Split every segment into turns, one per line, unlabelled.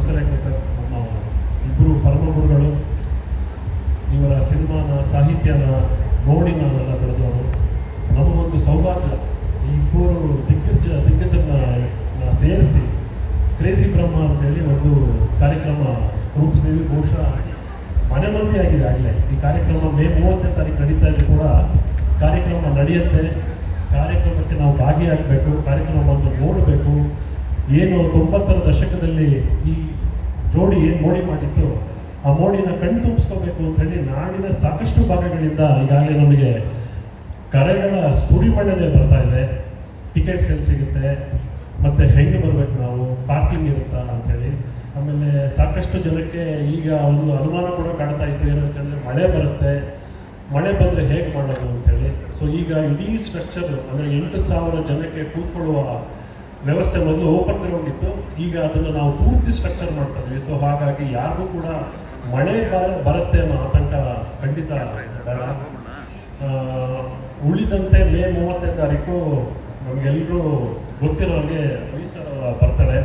Hamsalekha sir ನಮ್ಮ ಇಬ್ಬರು ಪರಮಗುರುಗಳು. ಇವರ ಸಿನಿಮಾನ ಸಾಹಿತ್ಯನ ನೋಡಿ ನಾವೆಲ್ಲ ಬೆಳೆದವರು. ನಮಗೊಂದು ಸೌಭಾಗ್ಯ, ಈ ಇಬ್ಬರು ದಿಗ್ಗಜನ್ನ ಸೇರಿಸಿ ಕ್ರೇಜಿ ಬ್ರಹ್ಮ ಅಂತೇಳಿ ಒಂದು ಕಾರ್ಯಕ್ರಮ ರೂಪಿಸಿದ್ವಿ. ಬಹುಶಃ ಮನೆ ಮಂದಿ ಆಗಿದೆ ಆಗಲೇ. ಈ ಕಾರ್ಯಕ್ರಮ ಮೇ 30ನೇ ತಾರೀಕು ನಡೀತಾ ಇದೆ ಕೂಡ. ಕಾರ್ಯಕ್ರಮ ನಡೆಯುತ್ತೆ. ಕಾರ್ಯಕ್ರಮಕ್ಕೆ ನಾವು ಭಾಗಿಯಾಗಬೇಕು, ಕಾರ್ಯಕ್ರಮವನ್ನು ನೋಡಬೇಕು. ಏನು 90ರ ದಶಕದಲ್ಲಿ ಈ ಜೋಡಿ ಏನು ಮೋಡಿ ಮಾಡಿತ್ತು, ಆ ಮೋಡಿನ ಕಣ್ಣು ತುಂಬಿಸ್ಕೋಬೇಕು ಅಂತೇಳಿ ನಾಡಿನ ಸಾಕಷ್ಟು ಭಾಗಗಳಿಂದ ಈಗಾಗಲೇ ನಮಗೆ ಕರೆಗಳ ಸುರಿಮಳೆನೇ ಬರ್ತಾ ಇದೆ. ಟಿಕೆಟ್ ಸೇಲ್ ಸಿಗುತ್ತೆ, ಮತ್ತು ಹೆಂಗೆ ಬರಬೇಕು, ನಾವು ಪಾರ್ಕಿಂಗ್ ಇರುತ್ತಾ ಅಂಥೇಳಿ. ಆಮೇಲೆ ಸಾಕಷ್ಟು ಜನಕ್ಕೆ ಈಗ ಒಂದು ಅನುಮಾನ ಕೂಡ ಕಾಡ್ತಾ ಇತ್ತು, ಏನಂತಂದರೆ ಮಳೆ ಬರುತ್ತೆ, ಮಳೆ ಬಂದರೆ ಹೇಗೆ ಮಾಡೋದು ಅಂಥೇಳಿ. ಸೊ ಈಗ ಇಡೀ ಸ್ಟ್ರಕ್ಚರ್ ಅಂದರೆ 8,000 ಜನಕ್ಕೆ ಕೂತ್ಕೊಳ್ಳುವ ವ್ಯವಸ್ಥೆ ಮೊದಲು ಓಪನ್ ಗ್ರೌಂಡ್ ಇತ್ತು, ಈಗ ಅದನ್ನು ನಾವು ಪೂರ್ತಿ ಸ್ಟ್ರಕ್ಚರ್ ಮಾಡ್ತಾ ಇದ್ವಿ. ಸೊ ಹಾಗಾಗಿ ಯಾರಿಗೂ ಕೂಡ ಮಳೆ ಬರುತ್ತೆ ಅನ್ನೋ ಆತಂಕ ಖಂಡಿತ ಬೇಡ. ಉಳಿದಂತೆ ಮೇ 30ನೇ ತಾರೀಕು ನಮಗೆಲ್ಲರೂ ಗೊತ್ತಿರೋ ಹಾಗೆ ರವಿ ಸರ್ ಅವರ ಬರ್ತಡೇ.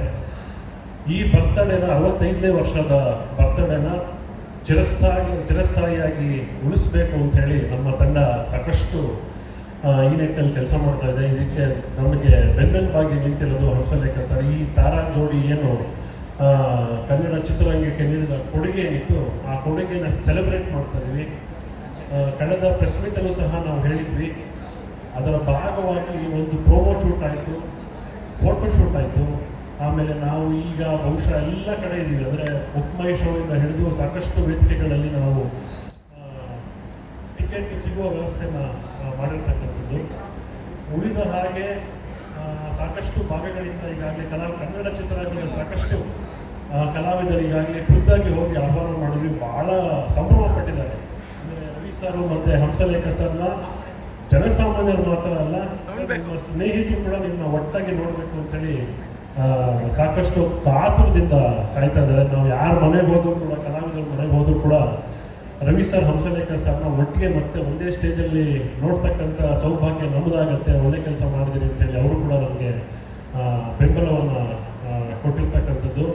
ಈ ಬರ್ತಡೇನ 65ನೇ ವರ್ಷದ ಬರ್ತಡೇನ ಚಿರಸ್ಥಾಯಿಯಾಗಿ ಉಳಿಸ್ಬೇಕು ಅಂಥೇಳಿ ನಮ್ಮ ತಂಡ ಸಾಕಷ್ಟು ಈ ನಿಟ್ಟಿನಲ್ಲಿ ಕೆಲಸ ಮಾಡ್ತಾ ಇದೆ. ಇದಕ್ಕೆ ನಮಗೆ ಬೆನ್ನೆಲುಬಾಗಿ ನಿಂತಿರೋದು ಹಂಸಲೇಖ ಸರ್. ಈ ತಾರಾ ಜೋಡಿ ಏನು ಕನ್ನಡ ಚಿತ್ರರಂಗಕ್ಕೆ ನೀಡಿದ ಕೊಡುಗೆ ಏನಿತ್ತು, ಆ ಕೊಡುಗೆನ ಸೆಲೆಬ್ರೇಟ್ ಮಾಡ್ತಾ ಇದ್ದೀವಿ. ಕಳೆದ ಪ್ರೆಸ್ ಮೀಟಲ್ಲೂ ಸಹ ನಾವು ಹೇಳಿದ್ವಿ. ಅದರ ಭಾಗವಾಗಿ ಒಂದು ಪ್ರೋಮೋ ಶೂಟ್ ಆಯಿತು, ಫೋಟೋ ಶೂಟ್ ಆಯಿತು. ಆಮೇಲೆ ನಾವು ಈಗ ಬಹುಶಃ ಎಲ್ಲ ಕಡೆ ಇದ್ದೀವಿ. ಅಂದರೆ ಬುಕ್ ಮೈ ಶೋಯಿಂದ ಹಿಡಿದು ಸಾಕಷ್ಟು ವೇದಿಕೆಗಳಲ್ಲಿ ನಾವು ಟಿಕೆಟ್ ಸಿಗುವ ವ್ಯವಸ್ಥೆನ ಮಾಡಿರ್ತಕ್ಕಂಥದ್ದು. ಉಳಿದ ಹಾಗೆ ಸಾಕಷ್ಟು ಭಾಗಗಳಿಂದ ಈಗಾಗಲೇ ಕನ್ನಡ ಚಿತ್ರರಂಗದ ಸಾಕಷ್ಟು ಕಲಾವಿದರು ಈಗಾಗಲೇ ಖುದ್ದಾಗಿ ಹೋಗಿ ಆಹ್ವಾನ ಮಾಡಿದ್ವಿ. ಭಾಳ ಸಂಭ್ರಮ ಪಟ್ಟಿದ್ದಾರೆ. ಅಂದರೆ ರವಿ ಸರ್ ಮತ್ತು ಹಂಸಲೇಖ ಸರ್ನ ಜನಸಾಮಾನ್ಯರು ಮಾತ್ರ ಅಲ್ಲ, ನಿಮ್ಮ ಸ್ನೇಹಿತರು ಕೂಡ ನಿಮ್ಮನ್ನ ಒಟ್ಟಾಗಿ ನೋಡಬೇಕು ಅಂತೇಳಿ ಸಾಕಷ್ಟು ಕಾತುರದಿಂದ ಕಾಯ್ತಾ ಇದ್ದಾರೆ. ನಾವು ಯಾರ ಮನೆಗೆ ಹೋದರೂ ಕೂಡ, ಕಲಾವಿದರ ಮನೆಗೆ ಹೋದರೂ ಕೂಡ ರವಿ ಸರ್, ಹಂಸಲೇಖ ಸರ್ನ ಒಟ್ಟಿಗೆ ಮತ್ತೆ ಒಂದೇ ಸ್ಟೇಜಲ್ಲಿ ನೋಡ್ತಕ್ಕಂಥ ಸೌಭಾಗ್ಯ ನಮ್ಮದಾಗತ್ತೆ. ಒಳ್ಳೆ ಕೆಲಸ ಮಾಡಿದ್ದೀನಿ ಅಂತೇಳಿ ಅವರು ಕೂಡ ನಮಗೆ ಬೆಂಬಲವನ್ನು ಕೊಟ್ಟಿರ್ತಕ್ಕಂಥದ್ದು.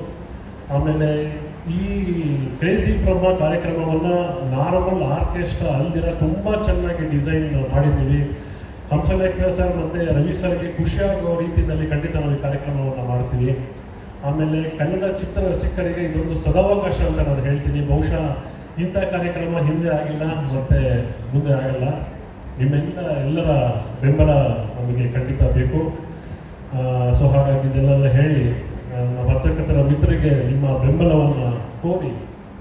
ಆಮೇಲೆ ಈ ಕ್ರೇಜಿ ಬ್ರಹ್ಮ ಕಾರ್ಯಕ್ರಮವನ್ನು ನಾರ್ಮಲ್ ಆರ್ಕೆಸ್ಟ್ರಾ ಅಲ್ದಿರ ತುಂಬ ಚೆನ್ನಾಗಿ ಡಿಸೈನ್ ಮಾಡಿದ್ದೀವಿ. ಹಂಸಲೇಖ ಸರ್ ಮತ್ತು ರವಿ ಸರ್ಗೆ ಖುಷಿಯಾಗುವ ರೀತಿಯಲ್ಲಿ ಖಂಡಿತ ನಾವು ಈ ಕಾರ್ಯಕ್ರಮವನ್ನು ಮಾಡ್ತೀವಿ. ಆಮೇಲೆ ಕನ್ನಡ ಚಿತ್ರ ರಸಿಕರಿಗೆ ಇದೊಂದು ಸದಾವಕಾಶ ಅಂತ ನಾನು ಹೇಳ್ತೀನಿ. ಬಹುಶಃ ಇಂಥ ಕಾರ್ಯಕ್ರಮ ಹಿಂದೆ ಆಗಿಲ್ಲ ಮತ್ತು ಮುಂದೆ ಆಗಲ್ಲ. ಎಲ್ಲರ ಬೆಂಬಲ ನಮಗೆ ಖಂಡಿತ ಬೇಕು. ಸೊ ಹಾಗಾಗಿ ಇದನ್ನೆಲ್ಲ ಹೇಳಿ ನಮ್ಮ ಪತ್ರಕರ್ತರ ಮಿತ್ರರಿಗೆ ನಿಮ್ಮ ಬೆಂಬಲವನ್ನು ಕೋರಿ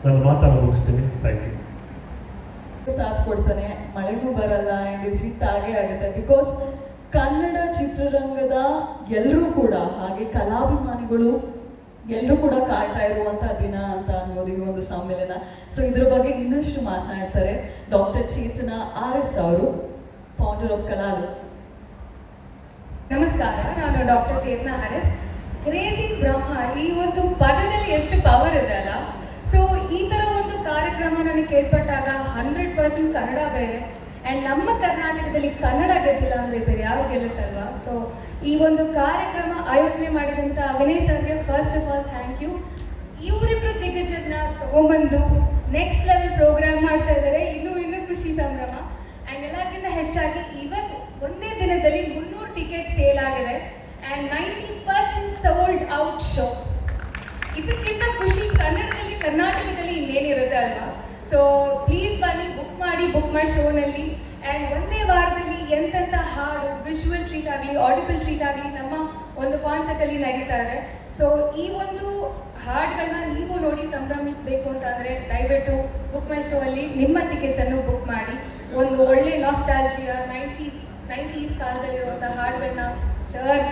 ನಾನು ಮಾತನ್ನು ಮುಗಿಸ್ತೀನಿ. Thank you.
ಸಾಥ್ ಕೊಡ್ತಾನೆ, ಮಳೆಗೂ ಬರಲ್ಲ, ಆ್ಯಂಡ್ ಇದು ಹಿಟ್ ಆಗೇ ಆಗುತ್ತೆ. ಬಿಕಾಸ್ ಕನ್ನಡ ಚಿತ್ರರಂಗದ ಎಲ್ಲರೂ ಕೂಡ, ಹಾಗೆ ಕಲಾಭಿಮಾನಿಗಳು ಎಲ್ಲರೂ ಕೂಡ ಕಾಯ್ತಾ ಇರುವಂಥ ದಿನ ಅಂತ ಅನ್ನೋದು ಈ ಒಂದು ಸಮ್ಮೇಳನ. ಸೊ ಇದ್ರ ಬಗ್ಗೆ ಇನ್ನಷ್ಟು ಮಾತನಾಡ್ತಾರೆ ಡಾಕ್ಟರ್ ಚೇತನ RS ಅವರು, ಫೌಂಡರ್ ಆಫ್ ಕಲಾಲು.
ನಮಸ್ಕಾರ, ನಾನು ಡಾಕ್ಟರ್ ಚೇತನ RS. ಕ್ರೇಜಿ ಬ್ರಹ್ಮ ಈ ಒಂದು ಪದದಲ್ಲಿ ಎಷ್ಟು ಪವರ್ ಇದೆ ಅಲ್ಲ. ಸೊ ಈ ಥರ ಒಂದು ಕಾರ್ಯಕ್ರಮ ನನಗೆ ಕೇಳ್ಪಟ್ಟಾಗ 100% ಕನ್ನಡ ಬೇರೆ, ಆ್ಯಂಡ್ ನಮ್ಮ ಕರ್ನಾಟಕದಲ್ಲಿ ಕನ್ನಡ ಗೆದ್ದಿಲ್ಲ ಅಂದರೆ ಬೇರೆ ಯಾರು ಗೆಲ್ಲುತ್ತಲ್ವಾ. ಸೊ ಈ ಒಂದು ಕಾರ್ಯಕ್ರಮ ಆಯೋಜನೆ ಮಾಡಿದಂಥ ವಿನಯ್ ಸರ್ಗೆ first of all thank you. ಇವರಿಬ್ಬರು ದಿಗ್ಗಜರನ್ನ ತೊಗೊಂಬಂದು ನೆಕ್ಸ್ಟ್ ಲೆವೆಲ್ ಪ್ರೋಗ್ರಾಮ್ ಮಾಡ್ತಾ ಇದ್ದಾರೆ. ಇನ್ನೂ ಖುಷಿ ಸಂಭ್ರಮ. ಆ್ಯಂಡ್ ಎಲ್ಲಕ್ಕಿಂತ ಹೆಚ್ಚಾಗಿ ಇವತ್ತು ಒಂದೇ ದಿನದಲ್ಲಿ 300 ಟಿಕೆಟ್ ಸೇಲ್ ಆಗಿದೆ ಆ್ಯಂಡ್ 90% ಸೋಲ್ಡ್ ಔಟ್ ಶೋ. ಇದಕ್ಕಿಂತ ಖುಷಿ ಕನ್ನಡದಲ್ಲಿ, ಕರ್ನಾಟಕದಲ್ಲಿ ಇನ್ನೇನಿರುತ್ತೆ ಅಲ್ವಾ. ಸೊ ಪ್ಲೀಸ್ ಬನ್ನಿ, ಬುಕ್ ಮಾಡಿ ಬುಕ್ ಮೈ ಶೋನಲ್ಲಿ. ಆ್ಯಂಡ್ ಒಂದೇ ವಾರದಲ್ಲಿ ಎಂತೆಂಥ ಹಾಡು, ವಿಜುವಲ್ ಟ್ರೀಟ್ ಆಗಲಿ, ಆಡಿಬಲ್ ಟ್ರೀಟ್ ಆಗಲಿ ನಮ್ಮ ಒಂದು ಕಾನ್ಸೆಪ್ಟಲ್ಲಿ ನಡೀತಾ ಇದೆ. ಸೊ ಈ ಒಂದು ಹಾಡುಗಳನ್ನ ನೀವು ನೋಡಿ ಸಂಭ್ರಮಿಸಬೇಕು ಅಂತಂದರೆ ದಯವಿಟ್ಟು ಬುಕ್ ಮೈ ಶೋ ಅಲ್ಲಿ ನಿಮ್ಮ ಟಿಕೆಟ್ಸನ್ನು ಬುಕ್ ಮಾಡಿ. ಒಂದು ಒಳ್ಳೆ ನಾಸ್ಟಾಲ್ಜಿಯಾ 90s ಕಾಲದಲ್ಲಿರುವಂಥ ಹಾಡುಗಳನ್ನ ಸರ್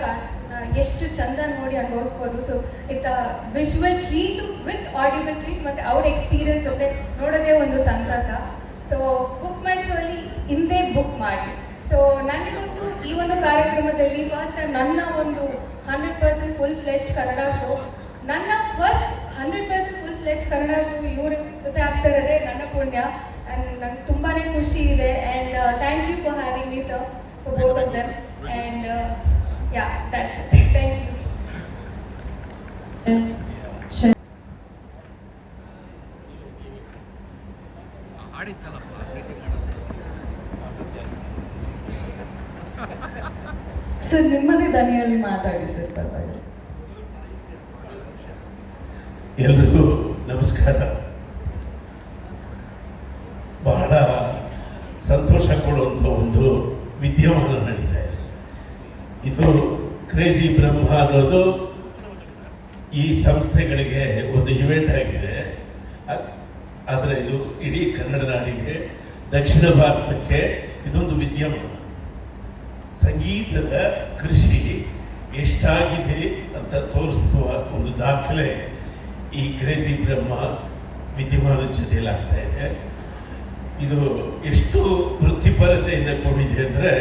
ಎಷ್ಟು ಚಂದ ನೋಡಿ ಅನುಭವಿಸ್ಬೋದು. ಸೊ ಇತ್ತ visual treat with audible treat ಮತ್ತು ಅವ್ರ ಎಕ್ಸ್ಪೀರಿಯನ್ಸ್ ಜೊತೆ ನೋಡೋದೇ ಒಂದು ಸಂತಸ. ಸೊ ಬುಕ್ ಮೈ ಶೋ ಅಲ್ಲಿ ಹಿಂದೆ ಬುಕ್ ಮಾಡಿ. ಸೊ ನನಗಂತೂ ಈ ಒಂದು ಕಾರ್ಯಕ್ರಮದಲ್ಲಿ ಫಸ್ಟ್ ಟೈಮ್ ನನ್ನ ಒಂದು 100% ಫುಲ್ ಫ್ಲೆಜ್ಡ್ ಕನ್ನಡ ಶೋ, ನನ್ನ first 100% full fledged Kannada show ಇವ್ರ ಜೊತೆ ಆಗ್ತಾ ಇರೋದೇ ನನ್ನ ಪುಣ್ಯ. ಆ್ಯಂಡ್ ನಂಗೆ ತುಂಬಾ ಖುಷಿ ಇದೆ. And thank you for having me sir, for both of them. And yeah, that's it. Thank you.
ಲೈನಲ್ಲಿ ಮಾತಾಡಿ ಸರ್ ಪರವಾಗಿಲ್ಲ.
ಎಲ್ರಿಗೂ ನಮಸ್ಕಾರ. ಬಹಳ ಸಂತೋಷ ಕೊಡುವಂಥ ಒಂದು ವಿದ್ಯಮಾನ ನಡೀತಾ ಇದೆ. ಇದು ಕ್ರೇಜಿ ಬ್ರಹ್ಮ ಅನ್ನೋದು ಈ ಸಂಸ್ಥೆಗಳಿಗೆ ಒಂದು ಇವೆಂಟ್ ಆಗಿದೆ. ಆದರೆ ಇದು ಇಡೀ ಕನ್ನಡ ನಾಡಿಗೆ, ದಕ್ಷಿಣ ಭಾರತಕ್ಕೆ ಇದೊಂದು ವಿದ್ಯಮಾನ. ಸಂಗೀತದ ಕೃಷಿ ಎಷ್ಟಾಗಿದೆ ಅಂತ ತೋರಿಸುವ ಒಂದು ದಾಖಲೆ ಈ ಕ್ರೇಜಿ ಬ್ರಹ್ಮ ವಿದ್ಯಮಾನದ ಜೊತೆಯಲ್ಲಿ ಆಗ್ತಾ ಇದೆ. ಇದು ಎಷ್ಟು ವೃತ್ತಿಪರತೆಯಿಂದ ಕೂಡಿದೆ ಅಂದರೆ,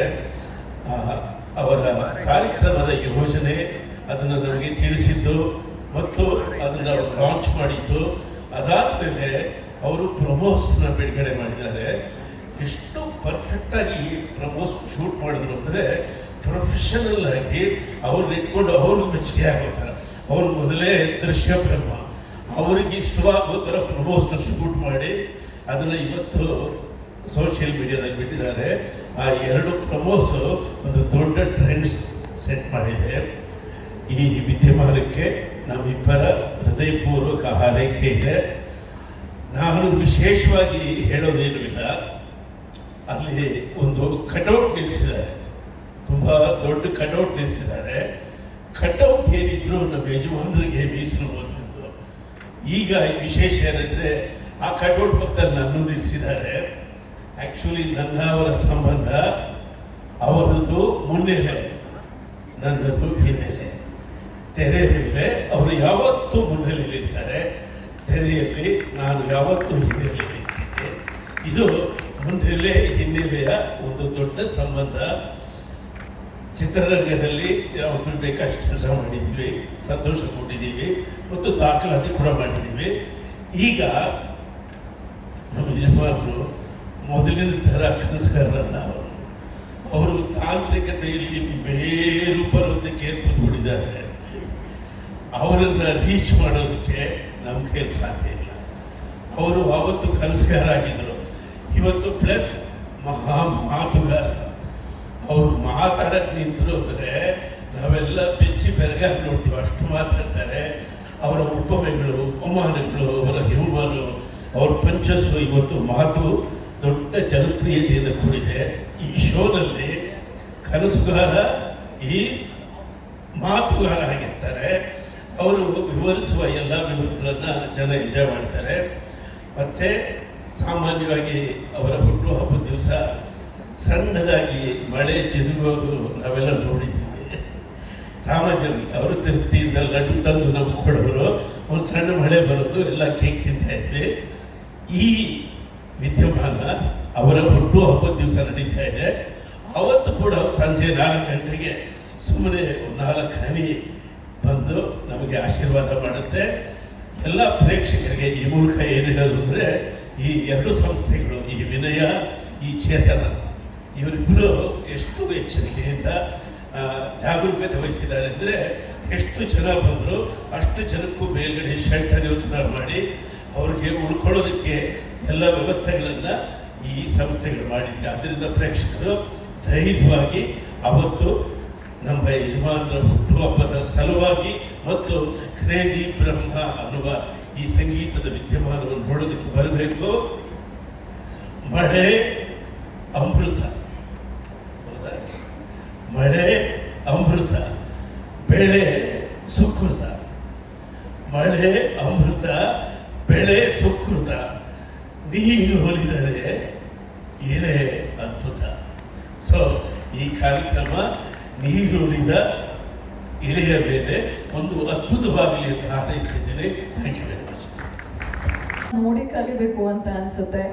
ಅವರ ಕಾರ್ಯಕ್ರಮದ ಯೋಜನೆ ಅದನ್ನು ನಮಗೆ ತಿಳಿಸಿದ್ದು ಮತ್ತು ಅದನ್ನು ಅವರು ಲಾಂಚ್ ಮಾಡಿದ್ದು, ಅದಾದ ಮೇಲೆ ಅವರು ಪ್ರಮೋಸ್ನ ಬಿಡುಗಡೆ ಮಾಡಿದ್ದಾರೆ. ಎಷ್ಟು ಪರ್ಫೆಕ್ಟಾಗಿ ಪ್ರಮೋಸ್ ಶೂಟ್ ಮಾಡಿದ್ರು ಅಂದರೆ, ಪ್ರೊಫೆಷನಲ್ ಆಗಿ ಅವ್ರನ್ನ ಇಟ್ಕೊಂಡು ಅವ್ರಿಗೆ ಮೆಚ್ಚುಗೆ ಆಗೋ ಥರ. ಅವ್ರು ಮೊದಲೇ ದೃಶ್ಯ ಬ್ರಹ್ಮ, ಅವರಿಗೆ ಇಷ್ಟವಾಗೋ ಥರ ಪ್ರಮೋಸ್ನ ಶೂಟ್ ಮಾಡಿ ಅದನ್ನು ಇವತ್ತು ಸೋಷಿಯಲ್ ಮೀಡಿಯಾದಲ್ಲಿ ಬಿಟ್ಟಿದ್ದಾರೆ. ಆ 2 ಪ್ರಮೋಸು ಒಂದು ದೊಡ್ಡ ಟ್ರೆಂಡ್ಸ್ ಸೆಟ್ ಮಾಡಿದೆ. ಈ ವಿದ್ಯಮಾನಕ್ಕೆ ನಮ್ಮಿಬ್ಬರ ಹೃದಯಪೂರ್ವಕ ಹಾರೈಕೆ ಇದೆ. ನಾನು ವಿಶೇಷವಾಗಿ ಹೇಳೋದೇನೂ ಇಲ್ಲ. ಅಲ್ಲಿ ಒಂದು ಕಟೌಟ್ ನಿಲ್ಲಿಸಿದ್ದಾರೆ, ತುಂಬ ದೊಡ್ಡ ಕಟೌಟ್ ನಿಲ್ಲಿಸಿದ್ದಾರೆ. ಕಟೌಟ್ ಏನಿದ್ರು ನಮ್ಮ ಯಜಮಾನರಿಗೆ ಮೀಸಲು ಮೊದಲು. ಈಗ ವಿಶೇಷ ಏನಂದರೆ, ಆ ಕಟೌಟ್ ಪಕ್ಕದಲ್ಲಿ ನನ್ನೂ ನಿಲ್ಲಿಸಿದ್ದಾರೆ. ಆ್ಯಕ್ಚುಲಿ ನನ್ನ ಅವರ ಸಂಬಂಧ ಅವರದು ಮುನ್ನೆಲೆ, ನನ್ನದು ಹಿನ್ನೆಲೆ. ತೆರೆ ಮೇಲೆ ಅವರು ಯಾವತ್ತೂ ಮುನ್ನೆಲೆಯಲ್ಲಿರ್ತಾರೆ, ತೆರೆಯಲ್ಲಿ ನಾನು ಯಾವತ್ತೂ ಹಿನ್ನೆಲೆಯಲ್ಲಿರ್ತೀನಿ. ಇದು ಮುನ್ನೆಲೆ ಹಿನ್ನೆಲೆಯ ಒಂದು ದೊಡ್ಡ ಸಂಬಂಧ. ಚಿತ್ರರಂಗದಲ್ಲಿ ಒಬ್ಬರು ಬೇಕಷ್ಟು ಕೆಲಸ ಮಾಡಿದ್ದೀವಿ, ಸಂತೋಷ ಕೊಟ್ಟಿದ್ದೀವಿ ಮತ್ತು ದಾಖಲಾತಿ ಕೂಡ ಮಾಡಿದ್ದೀವಿ. ಈಗ ನಮ್ಮ ಯಜಮಾನರು ಮೊದಲಿನ ಥರ ಕನಸುಗಾರರಲ್ಲ. ಅವರು ತಾಂತ್ರಿಕತೆಯಲ್ಲಿ ಬೇರು ಬರೋದಕ್ಕೆ ಕೂತ್ಕೊಂಡಿದ್ದಾರೆ. ಅವರನ್ನು ರೀಚ್ ಮಾಡೋದಕ್ಕೆ ನಮ್ಮ ಕೈಲಿ ಸಾಧ್ಯ ಇಲ್ಲ. ಅವರು ಆವತ್ತು ಕನಸುಗಾರ ಆಗಿದ್ದರು, ಇವತ್ತು ಪ್ಲಸ್ ಮಹಾ ಮಾತುಗಾರ. ಅವ್ರು ಮಾತಾಡಕ್ಕೆ ನಿಂತರು ಅಂದರೆ ನಾವೆಲ್ಲ ಬೆಚ್ಚಿ ಬೆರಗಾಗಿ ನೋಡ್ತೀವಿ, ಅಷ್ಟು ಮಾತಾಡ್ತಾರೆ. ಅವರ ಉಪಮೆಗಳು, ಉಪಮಾನಗಳು, ಅವರ ಹ್ಯೂಮರು, ಅವ್ರ ಪಂಚಸ್ಸು ಇವತ್ತು ಮಾತು ದೊಡ್ಡ ಜನಪ್ರಿಯತೆಯಿಂದ ಕೂಡಿದೆ. ಈ ಶೋನಲ್ಲಿ ಕನಸುಗಾರ ಈ ಮಾತುಗಾರ ಆಗಿರ್ತಾರೆ. ಅವರು ವಿವರಿಸುವ ಎಲ್ಲ ವಿವರಗಳನ್ನು ಜನ ಎಂಜಾಯ್ ಮಾಡ್ತಾರೆ. ಮತ್ತು ಸಾಮಾನ್ಯವಾಗಿ ಅವರ ಹುಟ್ಟುಹಬ್ಬದ ದಿವಸ ಸಣ್ಣದಾಗಿ ಮಳೆ ಜರುಗೋದು ನಾವೆಲ್ಲ ನೋಡಿದ್ದೀವಿ. ಸಾಮಾನ್ಯವಾಗಿ ಅವರು ತೃಪ್ತಿಯಿಂದ ಲಡ್ಡು ತಂದು ನಮಗೆ ಕೊಡೋರು, ಒಂದು ಸಣ್ಣ ಮಳೆ ಬರೋದು, ಎಲ್ಲ ಕೇಕ್ ತಿಂತಾ ಇದ್ವಿ. ಈ ವಿದ್ಯಮಾನ ಅವರ ಹುಟ್ಟುಹಬ್ಬದ ದಿವಸ ನಡೀತಾ ಇದೆ. ಅವತ್ತು ಕೂಡ ಸಂಜೆ 4 ಗಂಟೆಗೆ ಸುಮ್ಮನೆ 4 ಹನಿ ಬಂದು ನಮಗೆ ಆಶೀರ್ವಾದ ಮಾಡುತ್ತೆ. ಎಲ್ಲ ಪ್ರೇಕ್ಷಕರಿಗೆ ಈ ಮೂಲಕ ಏನು ಹೇಳೋದು ಅಂದರೆ, ಈ 2 ಸಂಸ್ಥೆಗಳು, ಈ ವಿನಯ, ಈ ಚೇತನ, ಇವರಿಬ್ಬರು ಎಷ್ಟು ಎಚ್ಚರಿಕೆಯಿಂದ ಜಾಗರೂಕತೆ ವಹಿಸಿದ್ದಾರೆ ಅಂದರೆ, ಎಷ್ಟು ಜನ ಬಂದರು ಅಷ್ಟು ಜನಕ್ಕೂ ಮೇಲ್ಗಡೆ ಶೆಲ್ಟರ್ ಥರ ಮಾಡಿ ಅವ್ರಿಗೆ ಉಳ್ಕೊಳ್ಳೋದಕ್ಕೆ ಎಲ್ಲ ವ್ಯವಸ್ಥೆಗಳನ್ನು ಈ ಸಂಸ್ಥೆಗಳು ಮಾಡಿದೆ. ಆದ್ದರಿಂದ ಪ್ರೇಕ್ಷಕರು ಧೈರ್ಯವಾಗಿ ಅವತ್ತು ನಮ್ಮ ಯಜಮಾನರ ಹುಟ್ಟುಹಬ್ಬದ ಸಲುವಾಗಿ ಮತ್ತು ಕ್ರೇಜಿ ಬ್ರಹ್ಮ ಅನ್ನುವ ಈ ಸಂಗೀತದ ವಿದ್ಯಮಾನವನ್ನು ನೋಡೋದಕ್ಕೆ ಬರಬೇಕು. ಮಳೆ ಅಮೃತ, ಮಳೆ ಅಮೃತ, ಬೆಳೆ ಸುಕೃತ. ಮಳೆ ಅಮೃತ, ಬೆಳೆ ಸುಕೃತ, ನೀರು ಹೊಲಿದರೆ ಇಳೆ ಅದ್ಭುತ. ಸೊ ಈ ಕಾರ್ಯಕ್ರಮ ನೀರುಳಿದ ಇಳೆಯ ಮೇಲೆ ಒಂದು ಅದ್ಭುತವಾಗಲಿ ಅಂತ ಹಾರೈಸ್ತಿದ್ದೇನೆ. Thank you very much.
ನೋಡಿ ಕಲಿಬೇಕು ಅಂತ ಅನ್ಸುತ್ತೆ.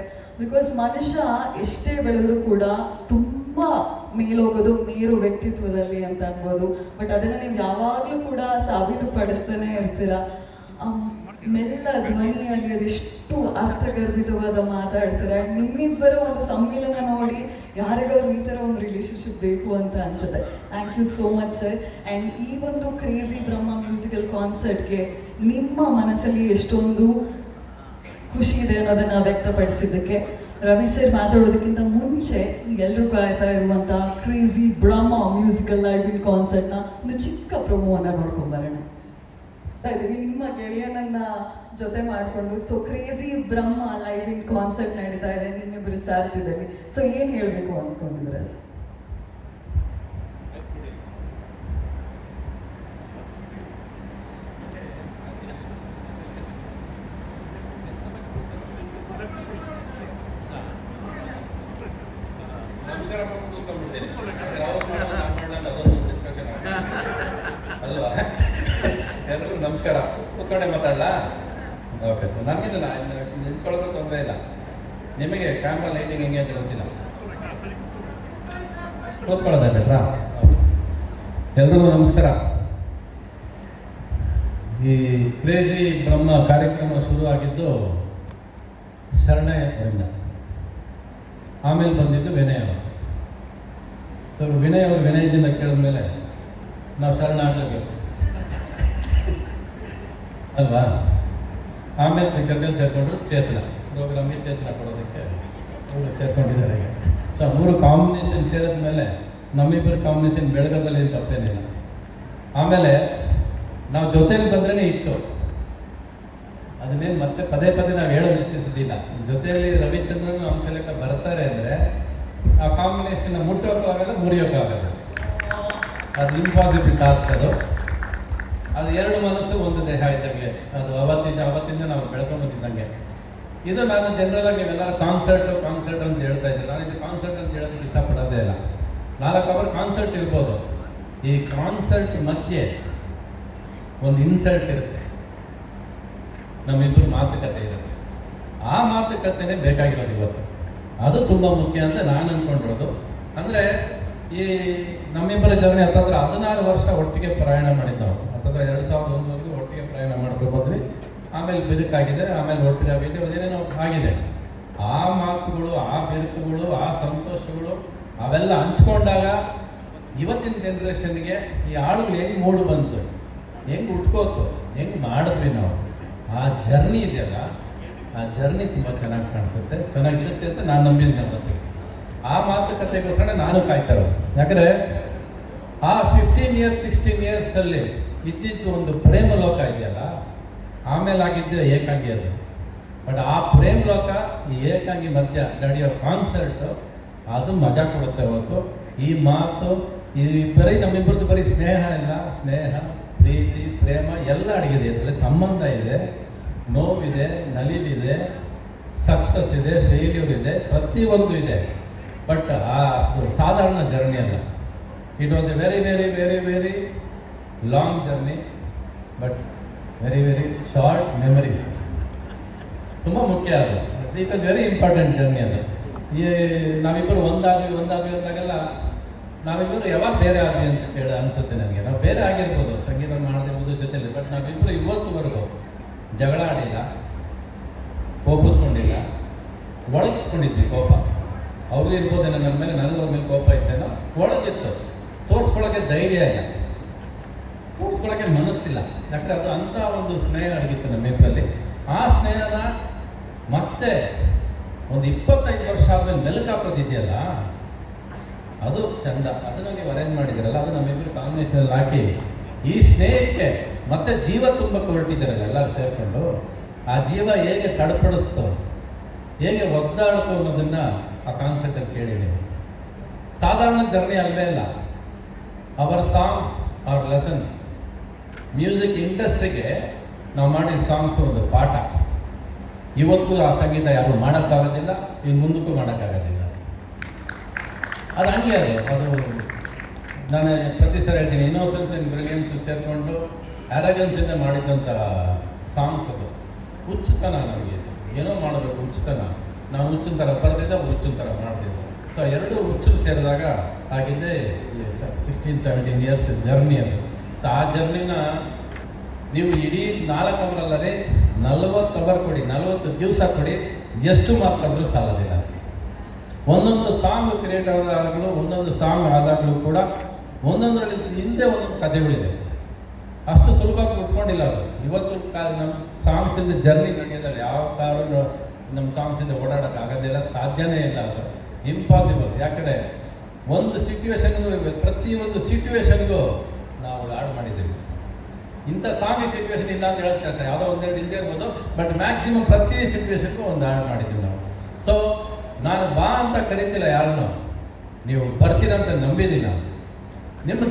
ಬಿಕಾಸ್ ಮನುಷ್ಯ ಎಷ್ಟೇ ಬೆಳೆದ್ರು ಕೂಡ ತುಂಬ ಮೇಲೋಗೋದು ಮೇರು ವ್ಯಕ್ತಿತ್ವದಲ್ಲಿ ಅಂತ ಅನ್ಬೋದು. ಬಟ್ ಅದನ್ನು ನೀವು ಯಾವಾಗಲೂ ಕೂಡ ಸಾಬೀತುಪಡಿಸ್ತಾನೆ ಇರ್ತೀರ. ಮೆಲ್ಲ ಧ್ವನಿಯಲ್ಲಿ ಅದೆಷ್ಟು ಅರ್ಥಗರ್ಭಿತವಾದ ಮಾತಾಡ್ತಾರೆ. ನಿಮ್ಮಿಬ್ಬರ ಒಂದು ಸಮ್ಮಿಲನ ನೋಡಿ ಯಾರಿಗಾದ್ರೂ ಈ ಥರ ಒಂದು ರಿಲೇಶನ್ಶಿಪ್ ಬೇಕು ಅಂತ ಅನ್ಸುತ್ತೆ. Thank you so much sir. And ಈ ಒಂದು ಕ್ರೇಜಿ ಬ್ರಹ್ಮ ಮ್ಯೂಸಿಕಲ್ ಕಾನ್ಸರ್ಟ್ಗೆ ನಿಮ್ಮ ಮನಸ್ಸಲ್ಲಿ ಎಷ್ಟೊಂದು ಖುಷಿ ಇದೆ ಅನ್ನೋದನ್ನು ವ್ಯಕ್ತಪಡಿಸಿದ್ದಕ್ಕೆ. ರವಿ ಸರ್ ಮಾತಾಡೋದಕ್ಕಿಂತ ಮುಂಚೆ ಎಲ್ಲರೂ ಕಾಯ್ತಾ ಇರುವಂಥ crazy Brahma musical live in ಕಾನ್ಸರ್ಟ್ನ ಒಂದು ಚಿಕ್ಕ ಪ್ರೊಮೋವನ್ನು ನೋಡ್ಕೊಂಬರೋಣ. ಇದ್ದೀವಿ ನಿಮ್ಮ ಗೆಳೆಯನನ್ನ ಜೊತೆ ಮಾಡಿಕೊಂಡು. So crazy Brahma live in concert ನಡೀತಾ ಇದೆ ನಿಮ್ಮಿಬ್ಬರು ಸಾರ್ತಿದಲ್ಲಿ. ಸೊ ಏನು ಹೇಳಬೇಕು ಅಂದ್ಕೊಂಡಿದ್ರೆ ಸರ್?
ನಮಸ್ಕಾರ ಕೂತ್ಕೊಂಡ್ಬಿಡ್ತೀನಿ. ಅದೊಂದು ಡಿಸ್ಕಷನ್ ಅಲ್ವಾ? ಎಲ್ರಿಗೂ ನಮಸ್ಕಾರ. ಕೂತ್ಕೊಂಡೆ ಮಾತಾಡಲಾ? ಓಕೆ. ನನಗೇನಿಲ್ಲ, ನಿಂತ್ಕೊಳ್ಳೋದು ತೊಂದರೆ ಇಲ್ಲ. ನಿಮಗೆ ಕ್ಯಾಮ್ರಾ ಲೈಟಿಂಗ್ ಹೆಂಗೆ ಅಂತ ಗೊತ್ತಿಲ್ಲ. ಕೂತ್ಕೊಳ್ಳೋದೇ ಬೇಡ್ರಾ? ಎಲ್ರಿಗೂ ನಮಸ್ಕಾರ. ಈ ಕ್ರೇಜಿ ಬ್ರಹ್ಮ ಕಾರ್ಯಕ್ರಮ ಶುರುವಾಗಿದ್ದು ಶರಣಯ್ಯರಿಂದ, ಆಮೇಲೆ ಬಂದಿದ್ದು ವಿನಯ್ ಅವರು. ಸೊ ವಿನಯ್ ಅವರು ವಿನಯದಿಂದ ಕೇಳಿದ್ಮೇಲೆ ನಾವು ಶರಣ ಆಗಲೇಬೇಕು ಅಲ್ವಾ? ಆಮೇಲೆ ಜೊತೆಲಿ ಸೇರ್ಕೊಂಡ್ರು ಚೇತನ, ಪ್ರೋಗ್ರಾಮ್ಗೆ ಚೇತನ ಕೊಡೋದಕ್ಕೆ ಅವರು ಸೇರ್ಕೊಂಡಿದ್ದಾರೆ. ಈಗ ಸೊ ಮೂರು ಕಾಂಬಿನೇಷನ್ ಸೇರಿದ ಮೇಲೆ ನಮ್ಮಿಬ್ಬರು ಕಾಂಬಿನೇಷನ್ ಬೆಳಗದಲ್ಲಿ ಏನು ತಪ್ಪೇನಿಲ್ಲ. ಆಮೇಲೆ ನಾವು ಜೊತೆಲಿ ಬಂದ್ರೇ ಇತ್ತು, ಅದನ್ನೇನು ಮತ್ತೆ ಪದೇ ಪದೇ ನಾವು ಹೇಳೋ ನಿಶ್ಚಿಸಿಲ್ಲ. ಜೊತೆಯಲ್ಲಿ ರವಿಚಂದ್ರನ್ ಅಂಶಲೇಖ ಬರ್ತಾರೆ ಅಂದರೆ ಆ ಕಾಂಬಿನೇಷನ್ ಮುಟ್ಟೋಕ್ಕೂ ಆಗಲ್ಲ, ಮುರಿಯೋಕ್ಕೂ ಆಗಲ್ಲ. ಅದು ಇಂಪಾಸಿಬಲ್ ಟಾಸ್ಕ್. ಅದು ಎರಡು ಮನಸ್ಸು ಒಂದು ದೇಹ ಇದ್ದಂಗೆ. ಅದು ಅವತ್ತಿಂದ ನಾವು ಬೆಳ್ಕೊಂಡು ಬಂದಿದ್ದಂಗೆ. ಇದು ನಾನು ಜನರಲಾಗಿ ನೀವೆಲ್ಲರೂ ಕಾನ್ಸರ್ಟ್ ಅಂತ ಹೇಳ್ತಾ ಇದ್ದೀನಿ. ನಾನು ಇದು ಕಾನ್ಸರ್ಟ್ ಅಂತ ಹೇಳೋದಕ್ಕೆ ಇಷ್ಟಪಡೋದೇ ಇಲ್ಲ. 4 ಅವರ್ ಕಾನ್ಸರ್ಟ್ ಇರ್ಬೋದು. ಈ ಕಾನ್ಸರ್ಟ್ ಮಧ್ಯೆ ಒಂದು ಇನ್ಸಲ್ಟ್ ಇರುತ್ತೆ, ನಮ್ಮಿಬ್ಬರು ಮಾತುಕತೆ ಇರುತ್ತೆ. ಆ ಮಾತುಕತೆನೇ ಬೇಕಾಗಿರೋದು ಇವತ್ತು. ಅದು ತುಂಬ ಮುಖ್ಯ ಅಂತ ನಾನು ಅಂದ್ಕೊಂಡಿರೋದು. ಅಂದರೆ ಈ ನಮ್ಮಿಬ್ಬರ ಜರ್ನಿ ಹತ್ತತ್ರ 16 ವರ್ಷ ಒಟ್ಟಿಗೆ ಪ್ರಯಾಣ ಮಾಡಿದ್ದು ನಾವು. ಹತ್ತತ್ರ 2001ವರೆಗೂ ಒಟ್ಟಿಗೆ ಪ್ರಯಾಣ ಮಾಡ್ಕೊಂಡು ಬಂದ್ವಿ. ಆಮೇಲೆ ಬಿರುಕಾಗಿದೆ, ಆಮೇಲೆ ಒಟ್ಟಿಗೆ ಆಗಿದೆ, ಅದೇನೇನೋ ಆಗಿದೆ. ಆ ಮಾತುಗಳು, ಆ ಬಿರುಕುಗಳು, ಆ ಸಂತೋಷಗಳು ಅವೆಲ್ಲ ಹಂಚ್ಕೊಂಡಾಗ ಇವತ್ತಿನ ಜನ್ರೇಷನ್ಗೆ ಈ ಹಾಡುಗಳು ಹೆಂಗೆ ಮೂಡು ಬಂತು, ಹೆಂಗೆ ಉಟ್ಕೋತು, ಹೆಂಗೆ ಮಾಡಿದ್ವಿ ನಾವು, ಆ ಜರ್ನಿ ಇದೆಯಲ್ಲ, ಆ ಜರ್ನಿ ತುಂಬ ಚೆನ್ನಾಗಿ ಕಾಣಿಸುತ್ತೆ, ಚೆನ್ನಾಗಿರುತ್ತೆ ಅಂತ ನಾನು ನಂಬಿದ್ದೀನಿ ಅವತ್ತಿಗೆ. ಆ ಮಾತುಕತೆಗೋಸ್ಕರ ನಾನು ಕಾಯ್ತಾ ಇರೋದು. ಯಾಕಂದರೆ ಆ 15 ಇಯರ್ಸ್ 16 ಇಯರ್ಸಲ್ಲಿ ಇದ್ದಿದ್ದು ಒಂದು ಪ್ರೇಮ ಲೋಕ ಇದೆಯಲ್ಲ, ಆಮೇಲೆ ಆಗಿದ್ದೆ ಏಕಾಂಗಿ. ಅದು ಬಟ್ ಆ ಪ್ರೇಮ ಲೋಕ ಈ ಏಕಾಂಗಿ ಮಧ್ಯ ನಡೆಯೋ ಕಾನ್ಸರ್ಟು ಅದು ಮಜಾ ಕೊಡುತ್ತೆ. ಹೊತ್ತು ಈ ಮಾತು ಈ ಬರೀ ನಮ್ಮಿಬ್ಬರದ್ದು ಬರೀ ಸ್ನೇಹ ಇಲ್ಲ, ಸ್ನೇಹ, ಪ್ರೀತಿ, ಪ್ರೇಮ ಎಲ್ಲ ಅಡಗಿದೆ. ಇದರಲ್ಲಿ ಸಂಬಂಧ ಇದೆ, ನೋವಿದೆ, ನಲಿವಿದೆ, ಸಕ್ಸಸ್ ಇದೆ, ಫೇಲ್ಯೂರ್ ಇದೆ, ಪ್ರತಿಯೊಂದು ಇದೆ. ಬಟ್ ಅದು ಸಾಧಾರಣ ಜರ್ನಿ ಅಲ್ಲ. It was A very very very very long journey, but very very short memories. ತುಂಬ ಮುಖ್ಯ ಅದು. It was very important journey ಅದು. ಈ ನಾವಿಬ್ಬರು ಒಂದಾದ್ವಿ ಅಂದಾಗೆಲ್ಲ ನಾವಿಬ್ಬರು ಯಾವಾಗ ಬೇರೆ ಆದ್ವಿ ಅಂತ ಹೇಳಿ ಅನಿಸುತ್ತೆ ನನಗೆ. ನಾವು ಬೇರೆ ಆಗಿರ್ಬೋದು, ಸಂಗೀತ ಮಾಡದಿರ್ಬೋದು ಜೊತೆಲಿ, ಬಟ್ ನಾವಿಬ್ಬರು ಇವತ್ತುವರೆಗೂ ಜಗಳ ಆಡಿಲ್ಲ, ಕೋಪಿಸ್ಕೊಂಡಿಲ್ಲ, ಒಳಗಿಟ್ಕೊಂಡಿದ್ವಿ ಕೋಪ. ಅವರು ಇರ್ಬೋದೇನೋ ನನ್ನ ಮೇಲೆ, ನನಗೂ ಅವ್ರ ಮೇಲೆ ಕೋಪ ಇತ್ತೇನೋ, ಒಳಗಿತ್ತು. ತೋರಿಸ್ಕೊಳ್ಳೋಕ್ಕೆ ಧೈರ್ಯ ಇಲ್ಲ, ತೋರಿಸ್ಕೊಳ್ಳೋಕ್ಕೆ ಮನಸ್ಸಿಲ್ಲ. ಯಾಕಂದರೆ ಅದು ಅಂಥ ಒಂದು ಸ್ನೇಹ ಅಡಗಿತ್ತು ನಮ್ಮಿಬ್ಬರಲ್ಲಿ. ಆ ಸ್ನೇಹನ ಮತ್ತೆ ಒಂದು 25 ವರ್ಷ ಆದಮೇಲೆ ಮೆಲುಕು ಹಾಕೋದಿದೆಯಲ್ಲ, ಅದು ಚಂದ. ಅದನ್ನು ನೀವು ಅರೇಂಜ್ ಮಾಡಿದ್ದೀರಲ್ಲ, ಅದು ನಮ್ಮಿಬ್ಬರು ಕಾಂಬಿನೇಷನಲ್ಲಿ ಹಾಕಿ ಈ ಸ್ನೇಹಕ್ಕೆ ಮತ್ತೆ ಜೀವ ತುಂಬಕ್ಕೆ ಹೊರಟಿದ್ದೀರಲ್ಲ ಎಲ್ಲರೂ ಸೇರಿಕೊಂಡು. ಆ ಜೀವ ಹೇಗೆ ತಡಪಡಿಸ್ತು, ಹೇಗೆ ಒದ್ದಾಡ್ತು ಅನ್ನೋದನ್ನು ಆ ಕಾನ್ಸರ್ಟಲ್ಲಿ ಕೇಳಿ ನೀವು. ಸಾಧಾರಣ ಜರ್ನಿ ಅಲ್ವೇ ಇಲ್ಲ. Our songs are lessons. Music ಇಂಡಸ್ಟ್ರಿಗೆ ನಾವು ಮಾಡಿದ ಸಾಂಗ್ಸು ಒಂದು ಪಾಠ. ಇವತ್ತಿಗೂ ಆ ಸಂಗೀತ ಯಾರು ಮಾಡೋಕ್ಕಾಗೋದಿಲ್ಲ, ಇನ್ನು ಮುಂದಕ್ಕೂ ಮಾಡೋಕ್ಕಾಗೋದಿಲ್ಲ. ಅದು ಹಂಗೆ ಅದು ನಾನು ಪ್ರತಿ ಸರಿ ಹೇಳ್ತೀನಿ, ಇನ್ನೋಸೆನ್ಸ್ ಆ್ಯಂಡ್ ಬ್ರಿಲಿಯನ್ಸ್ ಸೇರಿಕೊಂಡು ಆ್ಯರಗೆನ್ಸಿಂದ ಮಾಡಿದ್ದಂಥ ಸಾಂಗ್ಸ್. ಅದು ಹುಚ್ಚುತನ, ನಮಗೆ ಏನೋ ಮಾಡಬೇಕು, ಹುಚ್ಚುತನ. ನಾವು ಹುಚ್ಚಿನ ಥರ ಬರ್ತಿದ್ದೆ, ಹುಚ್ಚಿನ ಥರ ಮಾಡ್ತಿದ್ದೆ. ಸೊ ಎರಡು ಹುಚ್ಚು ಸೇರಿದಾಗ ಆಗಿದ್ದೇ 16-17 ಇಯರ್ಸ್ ಜರ್ನಿ ಅದು. ಸೊ ಆ ಜರ್ನಿನ ನೀವು ಇಡೀ 4 ಅವರಲ್ಲದೆ 40 ಅವರ್ ಕೊಡಿ, 40 ದಿವಸ ಕೊಡಿ, ಎಷ್ಟು ಮಾತಾಡಿದ್ರೂ ಸಾಲೋದಿಲ್ಲ. ಒಂದೊಂದು ಸಾಂಗ್ ಕ್ರಿಯೇಟ್ ಆದಾಗಲೂ, ಒಂದೊಂದು ಸಾಂಗ್ ಆದಾಗಲೂ ಕೂಡ ಒಂದೊಂದರಲ್ಲಿ ಹಿಂದೆ ಒಂದೊಂದು ಕಥೆಗಳಿದೆ. ಅಷ್ಟು ಸುಲಭವಾಗಿ ಉಟ್ಕೊಂಡಿಲ್ಲ ಅದು. ಇವತ್ತು ನಮ್ಮ ಸಾಂಗ್ಸಿಂದ ಜರ್ನಿ ನಡೆಯೋದಲ್ಲಿ ಯಾವ ಕಾರು ನಮ್ಮ ಸಾಂಗ್ಸಿಂದ ಓಡಾಡೋಕ್ಕೆ ಆಗೋದಿಲ್ಲ, ಸಾಧ್ಯನೇ ಇಲ್ಲ, ಅದು ಇಂಪಾಸಿಬಲ್. ಯಾಕಂದರೆ ಒಂದು ಸಿಚುವೇಶನ್ಗೂ, ಪ್ರತಿಯೊಂದು ಸಿಚುವೇಶನ್ಗೂ ನಾವು ಹಾಡು ಮಾಡಿದ್ದೀವಿ. ಇಂಥ ಸಾಂಗಿಗೆ ಸಿಚುವೇಶನ್ ಇಲ್ಲ ಅಂತ ಹೇಳೋದು ಕಷ್ಟ, ಯಾವುದೋ ಒಂದೆರಡು ಇಲ್ಲದೆ ಇರ್ಬೋದು, ಬಟ್ ಮ್ಯಾಕ್ಸಿಮಮ್ ಪ್ರತಿ ಸಿಚುವೇಶನ್ಗೂ ಒಂದು ಹಾಡು ಮಾಡಿದ್ದೀವಿ ನಾವು. ಸೊ ನಾನು ಬಾ ಅಂತ ಕರೀತಿಲ್ಲ ಯಾರನ್ನು, ನೀವು ಬರ್ತೀರಂತ ನಂಬಿದ್ದೀನಿ ನಾನು. ನಿಮ್ಮ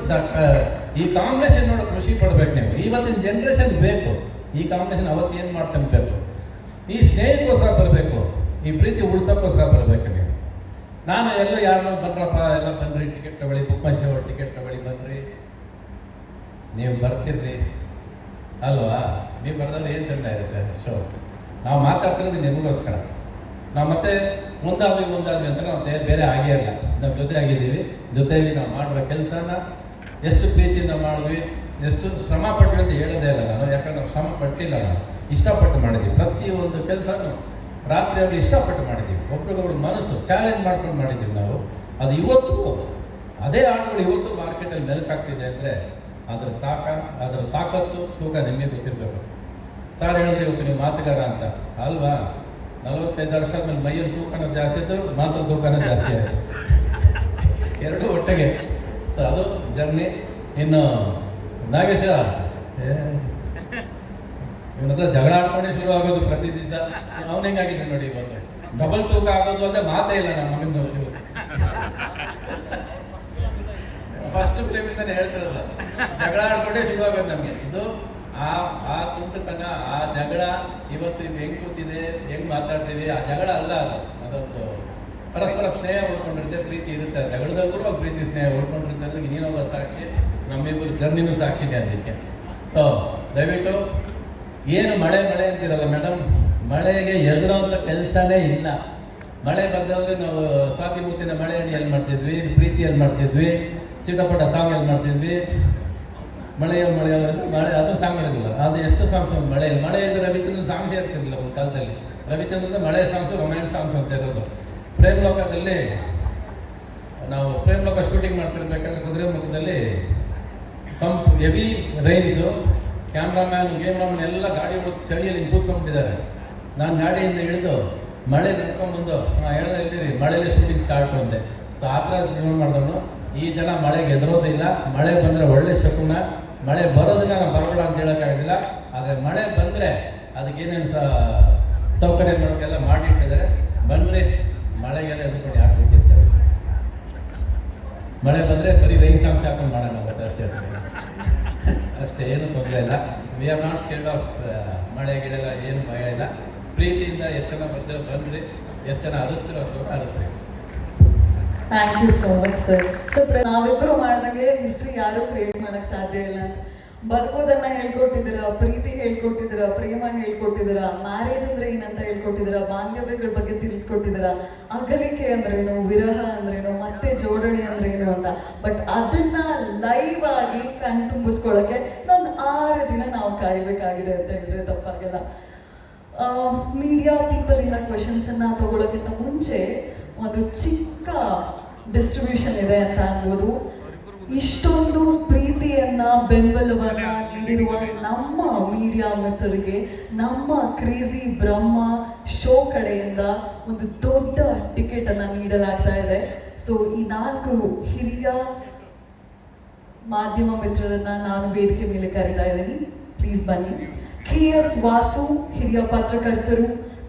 ಈ ಕಾಂಬಿನೇಷನ್ ನೋಡೋ ಖುಷಿ ಪಡ್ಬೇಕು ನೀವು. ಇವತ್ತಿನ ಜನ್ರೇಷನ್ ಬೇಕು ಈ ಕಾಂಬಿನೇಷನ್. ಅವತ್ತು ಏನು ಮಾಡ್ತಾನೆ ಬೇಕು, ಈ ಸ್ನೇಹಕ್ಕೋಸ್ಕರ ಬರಬೇಕು, ಈ ಪ್ರೀತಿ ಉಳ್ಸೋಕ್ಕೋಸ್ಕರ ಬರಬೇಕು ನೀವು. ನಾನು ಎಲ್ಲೋ ಯಾರನ್ನೋ ಬಂದ್ರಪ್ಪ, ಎಲ್ಲ ಬನ್ನಿರಿ, ಟಿಕೆಟ್ ತಗೊಳ್ಳಿ, ಬುಕ್ ಮೈ ಶೋ ಟಿಕೆಟ್ ತಗೊಳ್ಳಿ, ಬನ್ನಿರಿ, ನೀವು ಬರ್ತಿರ್ರಿ ಅಲ್ವಾ? ನೀವು ಬರ್ದಲ್ಲಿ ಏನು ಚೆಂದ ಇರುತ್ತೆ ಶೋ. ನಾವು ಮಾತಾಡ್ತಿರೋದು ನಿಮಗೋಸ್ಕರ. ನಾವು ಮತ್ತೆ ಮುಂದಾದ್ವಿ ಅಂತ ನಾವು ಬೇರೆ ಆಗೇ ಇಲ್ಲ, ನಾವು ಜೊತೆ ಆಗಿದ್ದೀವಿ. ಜೊತೆಯಲ್ಲಿ ನಾವು ಮಾಡುವ ಕೆಲಸನ ಎಷ್ಟು ಪ್ರೀತಿಯಿಂದ ಮಾಡಿದ್ವಿ, ಎಷ್ಟು ಶ್ರಮ ಪಟ್ವಿ ಅಂತ ಹೇಳೋದೇ ಇಲ್ಲ ನಾನು. ಯಾಕಂದ್ರೆ ನಾವು ಶ್ರಮ ಪಟ್ಟಿಲ್ಲ, ನಾವು ಇಷ್ಟಪಟ್ಟು ಮಾಡಿದ್ದೀವಿ. ಪ್ರತಿಯೊಂದು ಕೆಲಸನೂ ರಾತ್ರಿಯಾಗಲಿ ಇಷ್ಟಪಟ್ಟು ಮಾಡಿದ್ದೀವಿ. ಒಬ್ರಿಗೊಬ್ರು ಮನಸ್ಸು ಚಾಲೆಂಜ್ ಮಾಡ್ಕೊಂಡು ಮಾಡಿದ್ದೀವಿ ನಾವು. ಅದು ಇವತ್ತು ಅದೇ ಹಾಡುಗಳು ಇವತ್ತು ಮಾರ್ಕೆಟಲ್ಲಿ ಮೆಲುಕಾಗ್ತಿದೆ ಅಂದರೆ ಅದರ ತಾಕತ್ತು, ತೂಕ ನಿಮಗೆ ಗೊತ್ತಿರಬೇಕು. ಸರ್ ಹೇಳಿದ್ರೆ ಇವತ್ತು ನೀವು ಮಾತುಗಾರ ಅಂತ ಅಲ್ವಾ? 45 ವರ್ಷ ಆದ್ಮೇಲೆ ಮೈಯಲ್ಲಿ ತೂಕನೂ ಜಾಸ್ತಿ ಆಯಿತು, ಮಾತಲ್ಲಿ ತೂಕನೂ ಜಾಸ್ತಿ ಆಯಿತು, ಎರಡೂ ಒಟ್ಟಿಗೆ. ಸೊ ಅದು ಜರ್ನಿ. ಇನ್ನು ನಾಗೇಶ ಇವನ ಹತ್ರ ಜಗಳ ಆಡ್ಕೊಂಡೇ ಶುರು ಆಗೋದು ಪ್ರತಿ ದಿವಸ. ಅವನು ಹೆಂಗಾಗಿದೆ ನೋಡಿ ಇವತ್ತು, ಡಬಲ್ ತೂಕ ಆಗೋದು ಅಂದರೆ ಮಾತೇ ಇಲ್ಲ ನಮ್ಮ ಮಗಂದು. ಫಸ್ಟ್ ಫಿಲ್ಮಿಂದಾನೆ ಹೇಳ್ತಿರೋದು, ಜಗಳ ಆಡ್ಕೊಂಡೇ ಶುರು ಆಗೋದು ನಮಗೆ. ಇದು ಆ ತುಂಟತನ, ಆ ಜಗಳ ಇವತ್ತು ಹೆಂಗ್ ಕೂತಿದೆ, ಹೆಂಗ್ ಮಾತಾಡ್ತೀವಿ, ಆ ಜಗಳ ಅಲ್ಲ ಅದು. ಅದೊಂದು ಪರಸ್ಪರ ಸ್ನೇಹ ಉಳ್ಕೊಂಡಿರುತ್ತೆ, ಪ್ರೀತಿ ಇರುತ್ತೆ. ಜಗಳದಲ್ಲಿ ಕೂಡ ಒಂದು ಪ್ರೀತಿ ಸ್ನೇಹ ಉಳ್ಕೊಂಡಿರುತ್ತೆ. ನೀನೊಬ್ಬ ಸಾಕ್ಷಿ, ನಮ್ಮಿಬ್ಬರು ಜರ್ನಿನೂ ಸಾಕ್ಷಿನೇ ಅದಕ್ಕೆ. ಸೊ ದಯವಿಟ್ಟು ಏನು ಮಳೆ ಅಂತಿರಲ್ಲ ಮೇಡಮ್, ಮಳೆಗೆ ಎದುರೋಂಥ ಕೆಲಸನೇ ಇಲ್ಲ. ಮಳೆ ಬಂದಾದ್ರೆ ನಾವು ಸ್ವಾತಿ ಮುತ್ತಿನ ಮಳೆ ಎಲ್ಲಿ ಮಾಡ್ತಿದ್ವಿ, ಪ್ರೀತಿಯಲ್ಲಿ ಮಾಡ್ತಿದ್ವಿ, ಚಿಟಪಟ ಸಾಂಗ್ ಎಲ್ಲಿ ಮಾಡ್ತಿದ್ವಿ. ಮಳೆ ಅದು ಸಾಂಗ್ ಇರೋದಿಲ್ಲ. ಅದು ಎಷ್ಟು ಸಾಂಗ್ಸ್ ಮಳೆ ಇಲ್ಲದೆ ರವಿಚಂದ್ರ ಸಾಂಗ್ಸೇ ಇರ್ತಿರ್ಲಿಲ್ಲ ಒಂದು ಕಾಲದಲ್ಲಿ. ರವಿಚಂದ್ರದ ಮಳೆ ಸಾಂಗ್ಸು, ರೊಮ್ಯಾನ್ಸ್ ಸಾಂಗ್ಸ್ ಅಂತ ಇರೋದು. ಪ್ರೇಮ್ ಲೋಕದಲ್ಲಿ ನಾವು ಪ್ರೇಮ್ ಲೋಕ ಶೂಟಿಂಗ್ ಮಾಡ್ತಿರ್ಬೇಕಾದ್ರೆ ಕುದುರೆಮುಖದಲ್ಲಿ ಹೆವಿ ರೈನ್ಸು, ಕ್ಯಾಮ್ರಾಮ್ಯಾನ್ ಎಲ್ಲ ಗಾಡಿಗಳು ಚಳಿಯಲ್ಲಿ ಕೂತ್ಕೊಂಡ್ಬಿಟ್ಟಿದ್ದಾರೆ. ನಾನು ಗಾಡಿಯಿಂದ ಇಳಿದು ಮಳೆ ನಡ್ಕೊಂಡ್ಬಂದು ಹೇಳಿರಿ ಮಳೆಯಲ್ಲೇ ಶೂಟಿಂಗ್ ಸ್ಟಾರ್ಟ್ ಅಂದೆ. ಸೊ ಆ ಥರ ನೀವು ಮಾಡಿದವನು. ಈ ಜನ ಮಳೆಗೆ ಎದುರೋದಿಲ್ಲ. ಮಳೆ ಬಂದರೆ ಒಳ್ಳೆ ಶಕುನ. ಮಳೆ ಬರೋದನ್ನ ನಾವು ಬರೋಲ್ಲ ಅಂತ ಹೇಳೋಕ್ಕಾಗೋದಿಲ್ಲ. ಆದರೆ ಮಳೆ ಬಂದರೆ ಅದಕ್ಕೇನೇನು ಸೌಕರ್ಯ ಮಾಡೋಕ್ಕೆಲ್ಲ ಮಾಡಿಟ್ಟಿದ್ದಾರೆ. ಬನ್ನಿರಿ, ಮಳೆಗೆಲ್ಲ ಎದುರ್ಕೊಂಡು ಯಾಕೆ ಕೂತಿರ್ತೇವೆ. ಮಳೆ ಬಂದರೆ ಬರೀ ರೈನ್ ಸಾಂಗ್ಸ್ ಹಾಕೊಂಡು ಮಾಡೋಣ ಆಗುತ್ತೆ ಅಷ್ಟೇ, ಏನು ತೊಂದರೆ ಇಲ್ಲ. We are not scared of ಮಳೆ ಗಿಡೆಲ್ಲ, ಏನು ಭಯ ಇಲ್ಲ. ಪ್ರೀತಿಯಿಂದ ಎಷ್ಟು ಜನ ಬರ್ತೀರೋ ಬನ್ನಿರಿ, ಎಷ್ಟು ಜನ ಹರಿಸ್ತಿರೋ ಶೋಕ ಹರಿಸ್ರಿ.
Thank you so much sir. So ನಾವಿಬ್ಬರು ಮಾಡ್ದಂಗೆ ಹಿಸ್ಟ್ರಿ ಯಾರೂ ಕ್ರಿಯೇಟ್ ಮಾಡೋಕ್ಕೆ ಸಾಧ್ಯ ಇಲ್ಲ ಅಂತ. ಬದುಕೋದನ್ನ ಹೇಳ್ಕೊಟ್ಟಿದ್ದೀರಾ, ಪ್ರೀತಿ ಹೇಳ್ಕೊಟ್ಟಿದ್ದೀರಾ, ಪ್ರೇಮ ಹೇಳ್ಕೊಟ್ಟಿದ್ದೀರಾ, ಮ್ಯಾರೇಜ್ ಅಂದರೆ ಏನಂತ ಹೇಳ್ಕೊಟ್ಟಿದ್ದೀರಾ, ಬಾಂಧವ್ಯಗಳ ಬಗ್ಗೆ ತಿಳಿಸ್ಕೊಟ್ಟಿದ್ದೀರಾ, ಅಗಲಿಕೆ ಅಂದ್ರೇನು, ವಿರಹ ಅಂದ್ರೇನು, ಮತ್ತೆ ಜೋಡಣೆ ಅಂದ್ರೇನು ಅಂತ. ಬಟ್ ಅದನ್ನ ಲೈವ್ ಆಗಿ ಕಣ್ ತುಂಬಿಸ್ಕೊಳ್ಳೋಕ್ಕೆ ಇನ್ನೊಂದು 6 ದಿನ ನಾವು ಕಾಯಬೇಕಾಗಿದೆ ಅಂತ ಹೇಳಿದ್ರೆ ತಪ್ಪಾಗಲ್ಲ. ಮೀಡಿಯಾ ಪೀಪಲಿಂದ ಕ್ವೆಶನ್ಸನ್ನು ತಗೊಳ್ಳೋಕ್ಕಿಂತ ಮುಂಚೆ ಒಂದು ಚಿಕ್ಕ ಡಿಸ್ಟ್ರಿಬ್ಯೂಷನ್ ಇದೆ ಅಂತ ಅನ್ಬೋದು. ಇಷ್ಟೊಂದು ಪ್ರೀತಿಯನ್ನ, ಬೆಂಬಲವನ್ನ ನೀಡಿರುವ ನಮ್ಮ ಮೀಡಿಯಾ ಮಿತ್ರರಿಗೆ ನಮ್ಮ ಕ್ರೇಜಿ ಬ್ರಹ್ಮ ಶೋ ಕಡೆಯಿಂದ ಒಂದು ದೊಡ್ಡ ಟಿಕೆಟ್ ಅನ್ನ ನೀಡಲಾಗ್ತಾ ಇದೆ. ಸೊ ಈ 4 ಹಿರಿಯ ಮಾಧ್ಯಮ ಮಿತ್ರರನ್ನ ನಾನು ವೇದಿಕೆ ಮೇಲೆ ಕರೀತಾ ಇದ್ದೀನಿ. ಪ್ಲೀಸ್ ಬನ್ನಿ. KS ವಾಸು, ಹಿರಿಯ ಪತ್ರಕರ್ತರು.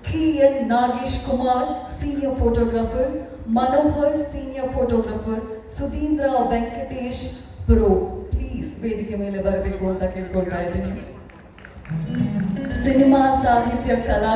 KN Nagesh Kumar, senior photographer. Manohar, senior photographer. Sudheendra Venkatesh ಪ್ರೋ. ಪ್ಲೀಸ್ ವೇದಿಕೆ ಮೇಲೆ ಬರಬೇಕು ಅಂತ ಕೇಳ್ಕೊಳ್ತಾ ಇದ್ದೀನಿ. ಸಿನಿಮಾ, ಸಾಹಿತ್ಯ, ಕಲಾ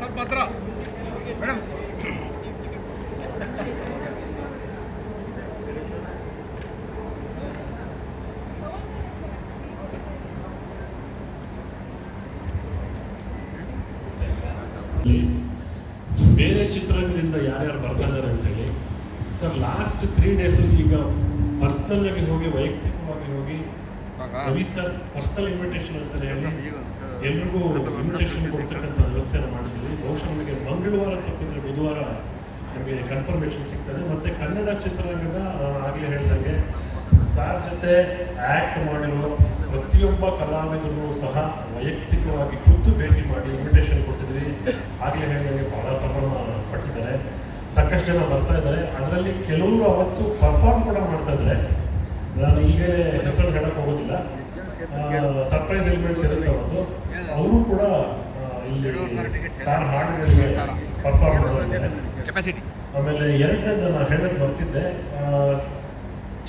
ಸ್ವಲ್ಪ ಹತ್ರ ಮೇಡಮ್.
ಬೇರೆ ಚಿತ್ರಗಳಿಂದ ಯಾರ್ಯಾರು ಬರ್ತಾ ಇದ್ದಾರೆ ಅಂತ ಹೇಳಿ ಸರ್, ಲಾಸ್ಟ್ 3 days ಈಗ ಪರ್ಸನಲ್ ಆಗಿ ಹೋಗಿ ವೈಯಕ್ತಿಕವಾಗಿ ಹೋಗಿ ರವಿ ಸರ್ ಪರ್ಸನಲ್ ಇನ್ವಿಟೇಷನ್ ಅಂತ ಹೇಳಿ ಎಲ್ರಿಗೂ ಇನ್ವಿಟೇಷನ್ ಕೊಡ್ತಕ್ಕಂಥ ವ್ಯವಸ್ಥೆನ ಮಾಡಿದ್ವಿ. ಬಹುಶಃ ನಮಗೆ ಮಂಗಳವಾರ ತಪ್ಪಿದ್ರೆ ಬುಧವಾರ ನಮಗೆ ಕನ್ಫರ್ಮೇಷನ್ ಸಿಗ್ತದೆ. ಮತ್ತೆ ಕನ್ನಡ ಚಿತ್ರರಂಗದ ಆಗಲೇ ಹೇಳ್ದಂಗೆ ಸಾರ್ ಜೊತೆ ಆ್ಯಕ್ಟ್ ಮಾಡಿರೋ ಪ್ರತಿಯೊಬ್ಬ ಕಲಾವಿದರು ಸಹ ವೈಯಕ್ತಿಕವಾಗಿ ಖುದ್ದು ಭೇಟಿ ಮಾಡಿ ಇನ್ವಿಟೇಷನ್ ಕೊಟ್ಟಿದ್ವಿ. ಆಗಲೇ ಹೇಳಿದಂಗೆ ಬಹಳ ಸಂಭ್ರಮ ಪಟ್ಟಿದ್ದಾರೆ, ಸಾಕಷ್ಟು ಜನ ಬರ್ತಾ ಇದ್ದಾರೆ. ಅದರಲ್ಲಿ ಕೆಲವರು ಅವತ್ತು ಪರ್ಫಾರ್ಮ್ ಕೂಡ ಮಾಡ್ತಾ ಇದ್ದಾರೆ. ನಾನು ಈಗಲೇ ಹೆಸರು ಹೇಳಕ್ಕೆ ಹೋಗೋದಿಲ್ಲ, ಸರ್ಪ್ರೈಸ್ ಎಲಿಮೆಂಟ್ಸ್ ಇರುತ್ತೆ ಅವತ್ತು. ಅವರು ಕೂಡ ಇಲ್ಲಿ ಸಾರ್ ಹಾಡುಗಳಿಗೆ ಪರ್ಫಾರ್ಮ್ ಮಾಡಿದ್ದಾರೆ. ಆಮೇಲೆ ಎರಡನೇದು ನಾನು ಹೇಳಕ್ಕೆ ಬರ್ತಿದ್ದೆ,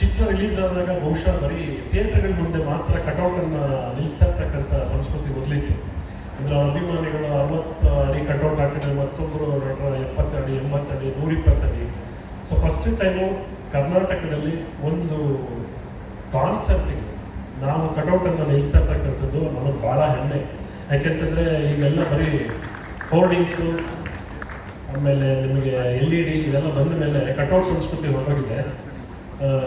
ಚಿತ್ರ ರಿಲೀಸ್ ಆದಾಗ ಬಹುಶಃ ಬರೀ ಥಿಯೇಟರ್ಗಳ ಮುಂದೆ ಮಾತ್ರ ಕಟೌಟನ್ನು ನಿಲ್ಲಿಸ್ತಾ ಇರ್ತಕ್ಕಂಥ ಸಂಸ್ಕೃತಿ ಮೊದಲಿತ್ತು. ಅಂದರೆ ಅಭಿಮಾನಿಗಳು 60 ಅಡಿ ಕಟೌಟ್ ಹಾಕಿದ್ರೆ ಮತ್ತೊಬ್ಬರು 70 ಅಡಿ 80 ಅಡಿ 120 ಅಡಿ. ಸೊ ಫಸ್ಟ್ ಟೈಮು ಕರ್ನಾಟಕದಲ್ಲಿ ಒಂದು ಕಾನ್ಸೆಪ್ಟಿಗೆ ನಾವು ಕಟೌಟನ್ನು ನಿಲ್ಲಿಸ್ತಾ ಇರ್ತಕ್ಕಂಥದ್ದು ನಮಗೆ ಭಾಳ ಹೆಮ್ಮೆ. ಯಾಕೆಂತಂದರೆ ಈಗೆಲ್ಲ ಬರೀ ಹೋರ್ಡಿಂಗ್ಸು, ಆಮೇಲೆ ನಿಮಗೆ LED ಇದೆಲ್ಲ ಬಂದ ಮೇಲೆ ಕಟೌಟ್ ಸಂಸ್ಕೃತಿ ಹೊರಗೋಗಿದೆ.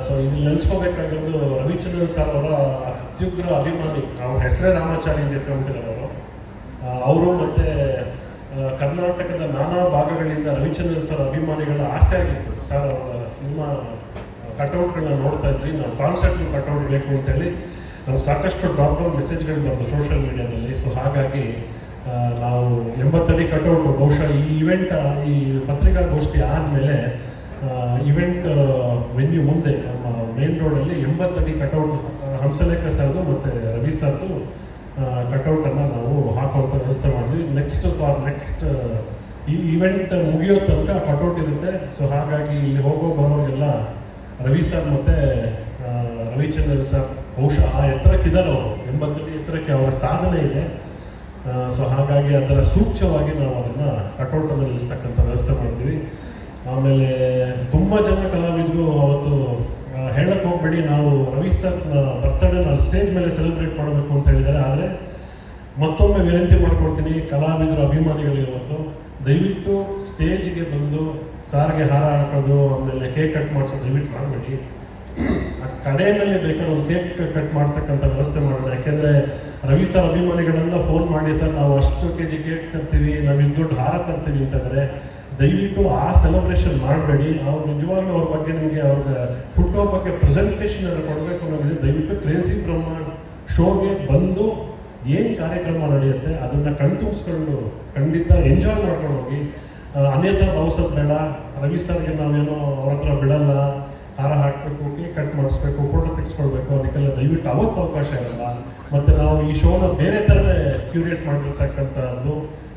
ಸೊ ಇಲ್ಲಿ ನೆನೆಸ್ಕೋಬೇಕಾಗಿರೋದು ರವಿಚಂದ್ರನ್ ಸರ್ ಅವರ ಅತ್ಯುಗ್ರ ಅಭಿಮಾನಿ. ಅವ್ರ ಹೆಸರೇ ರಾಮಾಚಾರಿ ಅಂತ ಇಟ್ಕೊಂಡ್ಬಿಟ್ಟಿದ್ದಾರೆ ಅವರು. ಮತ್ತು ಕರ್ನಾಟಕದ ನಾನಾ ಭಾಗಗಳಿಂದ ರವಿಚಂದ್ರನ್ ಸರ್ ಅಭಿಮಾನಿಗಳ ಆಸೆ ಆಗಿತ್ತು, ಸರ್ ಅವರ ಸಿನಿಮಾ ಕಟೌಟ್ಗಳನ್ನ ನೋಡ್ತಾ ಇದ್ವಿ, ನಾವು ಕಾನ್ಸೆಪ್ಟ್ ಕಟೌಟ್ ಬೇಕು ಅಂತೇಳಿ ನಮ್ಗೆ ಸಾಕಷ್ಟು ಡ್ರಾಪ್ ಡೌನ್ ಮೆಸೇಜ್ಗಳು ಬಂದು ಸೋಷಿಯಲ್ ಮೀಡಿಯಾದಲ್ಲಿ. ಸೊ ಹಾಗಾಗಿ ನಾವು 80 ಅಡಿ ಕಟೌಟ್ ಬಹುಶಃ ಈ ಇವೆಂಟ್, ಈ ಪತ್ರಿಕಾಗೋಷ್ಠಿ ಆದಮೇಲೆ ಇವೆಂಟ್ ವೆನ್ಯೂ ಮುಂದೆ ನಮ್ಮ ಮೇನ್ ರೋಡಲ್ಲಿ 80 ಅಡಿ ಕಟೌಟ್ ಹಂಸಲೇಖ ಸರ್ದು ಮತ್ತು ರವಿ ಸರ್ದು ಕಟೌಟನ್ನು ನಾವು ಹಾಕುವಂಥ ವ್ಯವಸ್ಥೆ ಮಾಡಿದ್ವಿ. ನೆಕ್ಸ್ಟ್ ಈ ಇವೆಂಟ್ ಮುಗಿಯೋ ತನಕ ಕಟೌಟ್ ಇರುತ್ತೆ. ಸೊ ಹಾಗಾಗಿ ಇಲ್ಲಿ ಹೋಗೋ ಬರೋರಿಗೆಲ್ಲ ರವಿ ಸರ್ ಮತ್ತು ರವಿಚಂದ್ರನ್ ಸರ್ ಬಹುಶಃ ಆ ಎತ್ತರಕ್ಕಿದ್ದಾರೆ ಅವರು, 80 ಅಡಿ ಎತ್ತರಕ್ಕೆ ಅವರ ಸಾಧನೆ ಇದೆ. ಸೊ ಹಾಗಾಗಿ ಅದರ ಸೂಚ್ಯವಾಗಿ ನಾವು ಅದನ್ನು ಕಟೌಟನ್ನು ನಿಲ್ಲಿಸ್ತಕ್ಕಂಥ ವ್ಯವಸ್ಥೆ ಮಾಡ್ತೀವಿ. ಆಮೇಲೆ ತುಂಬ ಜನ ಕಲಾವಿದರು ಅವತ್ತು ಹೇಳಕ್ಕೆ ಹೋಗ್ಬೇಡಿ, ನಾವು ರವಿ ಸರ್ನ ಬರ್ತಡೇ ನಾವು ಸ್ಟೇಜ್ ಮೇಲೆ ಸೆಲೆಬ್ರೇಟ್ ಮಾಡಬೇಕು ಅಂತ ಹೇಳಿದ್ದಾರೆ. ಆದರೆ ಮತ್ತೊಮ್ಮೆ ವಿನಂತಿ ಮಾಡ್ಕೊಳ್ತೀನಿ ಕಲಾವಿದರು ಅಭಿಮಾನಿಗಳಿಗೆ, ಇವತ್ತು ದಯವಿಟ್ಟು ಸ್ಟೇಜ್ಗೆ ಬಂದು ಸಾರ್ಗೆ ಹಾರ ಹಾಕೋದು ಆಮೇಲೆ ಕೇಕ್ ಕಟ್ ಮಾಡಿಸೋದು ದಯವಿಟ್ಟು ಮಾಡಬೇಡಿ. ಆ ಕಡೆಯಲ್ಲಿ ಬೇಕಾದ್ರೆ ಒಂದು ಕೇಕ್ ಕಟ್ ಮಾಡ್ತಕ್ಕಂಥ ವ್ಯವಸ್ಥೆ ಮಾಡೋಣ. ಯಾಕೆಂದರೆ ರವಿ ಸರ್ ಅಭಿಮಾನಿಗಳೆಲ್ಲ ಫೋನ್ ಮಾಡಿ, ಸರ್ ನಾವು ಅಷ್ಟು kg ಕೇಕ್ ತರ್ತೀವಿ, ನಾವು ಇಷ್ಟು ದೊಡ್ಡ ಹಾರ ತರ್ತೀವಿ ಅಂತಂದರೆ ದಯವಿಟ್ಟು ಆ ಸೆಲೆಬ್ರೇಷನ್ ಮಾಡಬೇಡಿ. ಅವ್ರು ನಿಜವಾಗ್ಲೂ ಅವ್ರ ಬಗ್ಗೆ ನಿಮಗೆ ಅವ್ರಿಗೆ ಹುಟ್ಟುಹಬ್ಬಕ್ಕೆ ಪ್ರೆಸೆಂಟೇಷನ್ ಎಲ್ಲ ಕೊಡಬೇಕು ಅನ್ನೋದಿದೆ. ದಯವಿಟ್ಟು ಕ್ರೇಜಿ ಬ್ರಹ್ಮ ಶೋಗೆ ಬಂದು ಏನು ಕಾರ್ಯಕ್ರಮ ನಡೆಯುತ್ತೆ ಅದನ್ನು ಕಣ್ತುಂಬಿಸ್ಕೊಂಡು ಖಂಡಿತ ಎಂಜಾಯ್ ಮಾಡ್ಕೊಂಡು ಹೋಗಿ. ಅನ್ಯತಾ ಭಾವಿಸೋದು ಬೇಡ. ರವಿ ಸರ್ಗೆ ನಾವೇನೋ ಅವ್ರ ಹತ್ರ ಬಿಡಲ್ಲ, ಹಾರ ಹಾಕಬೇಕು, ಕೇಕ್ ಕಟ್ ಮಾಡಿಸ್ಬೇಕು, ಫೋಟೋ ತೆಗೆಸ್ಕೊಳ್ಬೇಕು, ಅದಕ್ಕೆಲ್ಲ ದಯವಿಟ್ಟು ಅವತ್ತು ಅವಕಾಶ ಇರಲ್ಲ. ಮತ್ತು ನಾವು ಈ ಶೋನ ಬೇರೆ ಥರನೇ ಕ್ಯೂರೇಟ್ ಮಾಡಿರ್ತಕ್ಕಂಥದ್ದು.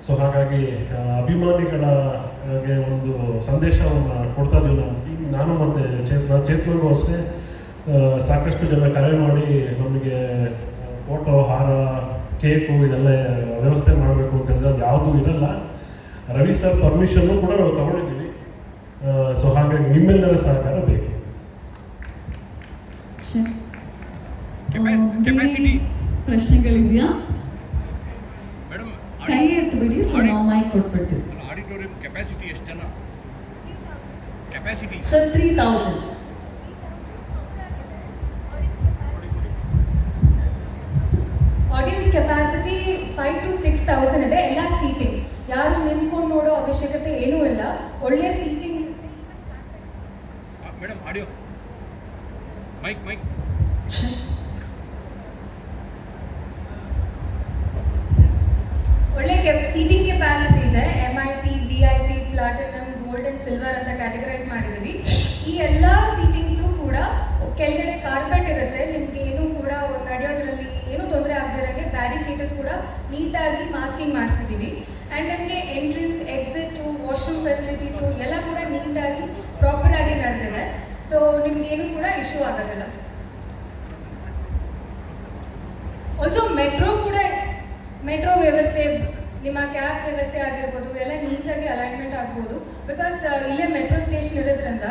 ಸೊ ಹಾಗಾಗಿ ಅಭಿಮಾನಿಗಳಿಗೆ ಒಂದು ಸಂದೇಶವನ್ನು ಕೊಡ್ತಾ ಇದ್ದೀವಿ ನಾವು. ಈಗ ನಾನು ಮತ್ತು ಚೇತನಗೂ ಅಷ್ಟೇ ಸಾಕಷ್ಟು ಜನ ಕರೆ ಮಾಡಿ ನಮಗೆ ಫೋಟೋ, ಹಾರ, ಕೇಕು ಇದೆಲ್ಲ ವ್ಯವಸ್ಥೆ ಮಾಡಬೇಕು ಅಂತ ಹೇಳಿದ್ರೆ ಅದು ಯಾವುದೂ ಇರಲ್ಲ. ರವಿ ಸರ್ ಪರ್ಮಿಷನ್ನು ಕೂಡ ನಾವು ತಗೊಂಡಿದ್ದೀವಿ. ಸೊ ಹಾಗಾಗಿ ನಿಮ್ಮೆಲ್ಲರ ಸಹಕಾರ ಬೇಕು.
ಪ್ರಶ್ನೆಗಳಿದೆಯಾ? ಕೈ ಎತ್ತಬೇಡಿ, ಸೊ ನಾವು ಮೈಕ್ ಕೊಟ್ಬಿಡ್ತೀವಿ.
ಆಡಿಟೋರಿಯಂ ಕೆಪಾಸಿಟಿ ಎಷ್ಟು ಜನ? Capacity
sir 3000.
Audience capacity 5 to 6,000 ಇದೆ. ಎಲ್ಲ ಸೀಟಿಂಗ್, ಯಾರು ನಿಂತ್ಕೊಂಡು ನೋಡೋ ಅವಶ್ಯಕತೆ ಏನೂ ಇಲ್ಲ. ಒಳ್ಳೆ ಸೀಟಿಂಗ್.
ಮೇಡಮ್ ಆಡಿಯೋ ಮೈಕ್
ಒಳ್ಳೆ ಸೀಟಿಂಗ್ ಕೆಪಾಸಿಟಿ ಇದೆ. MIP, VIP, platinum, gold and silver ಅಂತ ಕ್ಯಾಟಗರೈಸ್ ಮಾಡಿದ್ದೀವಿ. ಈ ಎಲ್ಲ ಸೀಟಿಂಗ್ಸು ಕೂಡ ಕೆಳಗಡೆ ಕಾರ್ಪೆಟ್ ಇರುತ್ತೆ. ನಿಮಗೆ ಏನೂ ಕೂಡ ನಡೆಯೋದ್ರಲ್ಲಿ ಏನೂ ತೊಂದರೆ ಆಗದಿರೋಂಗೆ ಬ್ಯಾರಿಕೇಡಸ್ ಕೂಡ ನೀಟಾಗಿ ಮಾಸ್ಕಿಂಗ್ ಮಾಡಿಸಿದ್ದೀವಿ. ಆ್ಯಂಡ್ ನಮಗೆ ಎಂಟ್ರೆನ್ಸ್, ಎಕ್ಸಿಟ್, ವಾಶ್ರೂಮ್ ಫೆಸಿಲಿಟೀಸು ಎಲ್ಲ ಕೂಡ ನೀಟಾಗಿ ಪ್ರಾಪರಾಗಿ ನಡೆದಿದೆ. ಸೊ ನಿಮಗೇನು ಕೂಡ ಇಶ್ಯೂ ಆಗೋದಿಲ್ಲ. ಆಲ್ಸೋ ಮೆಟ್ರೋ ವ್ಯವಸ್ಥೆ ನಿಮ್ಮ ಕ್ಯಾಬ್ ವ್ಯವಸ್ಥೆ ಆಗಿರ್ಬೋದು ಎಲ್ಲ ನೀಟಾಗಿ ಅಲೈನ್ಮೆಂಟ್ ಆಗ್ಬೋದು. ಬಿಕಾಸ್ ಇಲ್ಲೇ ಮೆಟ್ರೋ ಸ್ಟೇಷನ್ ಇರೋದ್ರಿಂದ